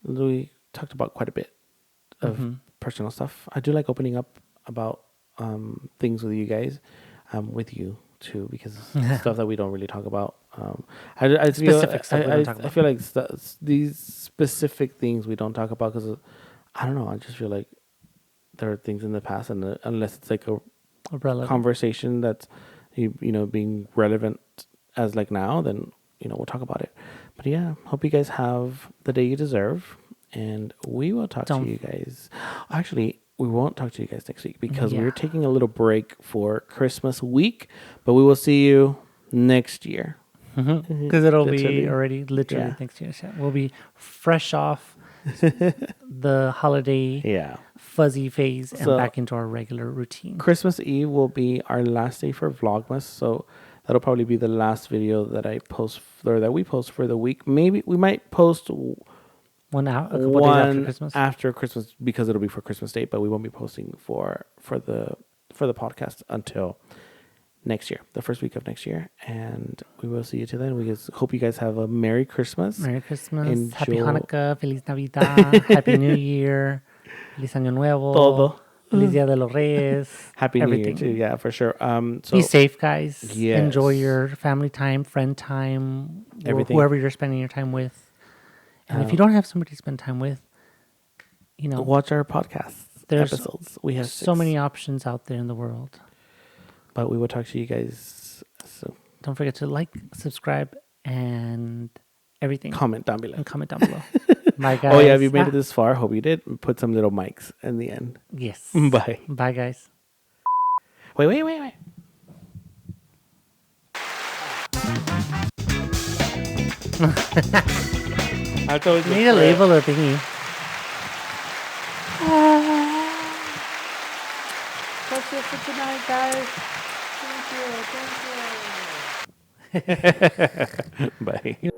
we talked about quite a bit of personal stuff. I do like opening up about things with you guys. With you too, because stuff that we don't really talk about. I feel like these specific things we don't talk about because I don't know. I just feel like there are things in the past, and unless it's like a conversation that's being relevant as like now, then we'll talk about it. But yeah, hope you guys have the day you deserve, and we will talk to you guys. Actually, we won't talk to you guys next week because we're taking a little break for Christmas week, but we will see you next year. Because it'll be already literally next year. So we'll be fresh off the holiday fuzzy phase and back into our regular routine. Christmas Eve will be our last day for Vlogmas, so that'll probably be the last video that I post or that we post for the week. Maybe we might post a couple days after Christmas because it'll be for Christmas Day, but we won't be posting for the podcast until next year, the first week of next year, and we will see you till then. We just hope you guys have a Merry Christmas. Happy Hanukkah, Feliz Navidad, Happy New Year, Feliz Año Nuevo, todo. Feliz Dia de los Reyes, Happy everything. New Year too, yeah, for sure. So be safe, guys. Yes. Enjoy your family time, friend time, everything. Whoever you're spending your time with. And if you don't have somebody to spend time with, watch our podcast episodes. We have so many options out there in the world. But we will talk to you guys soon. Don't forget to like, subscribe, and everything. Comment down below. Bye, guys. Oh, yeah. If you made it this far, hope you did. Put some little mics in the end. Yes. Bye. Bye, guys. Wait. I told you. Need a label or thingy. That's it for tonight, guys. Thank you. Bye.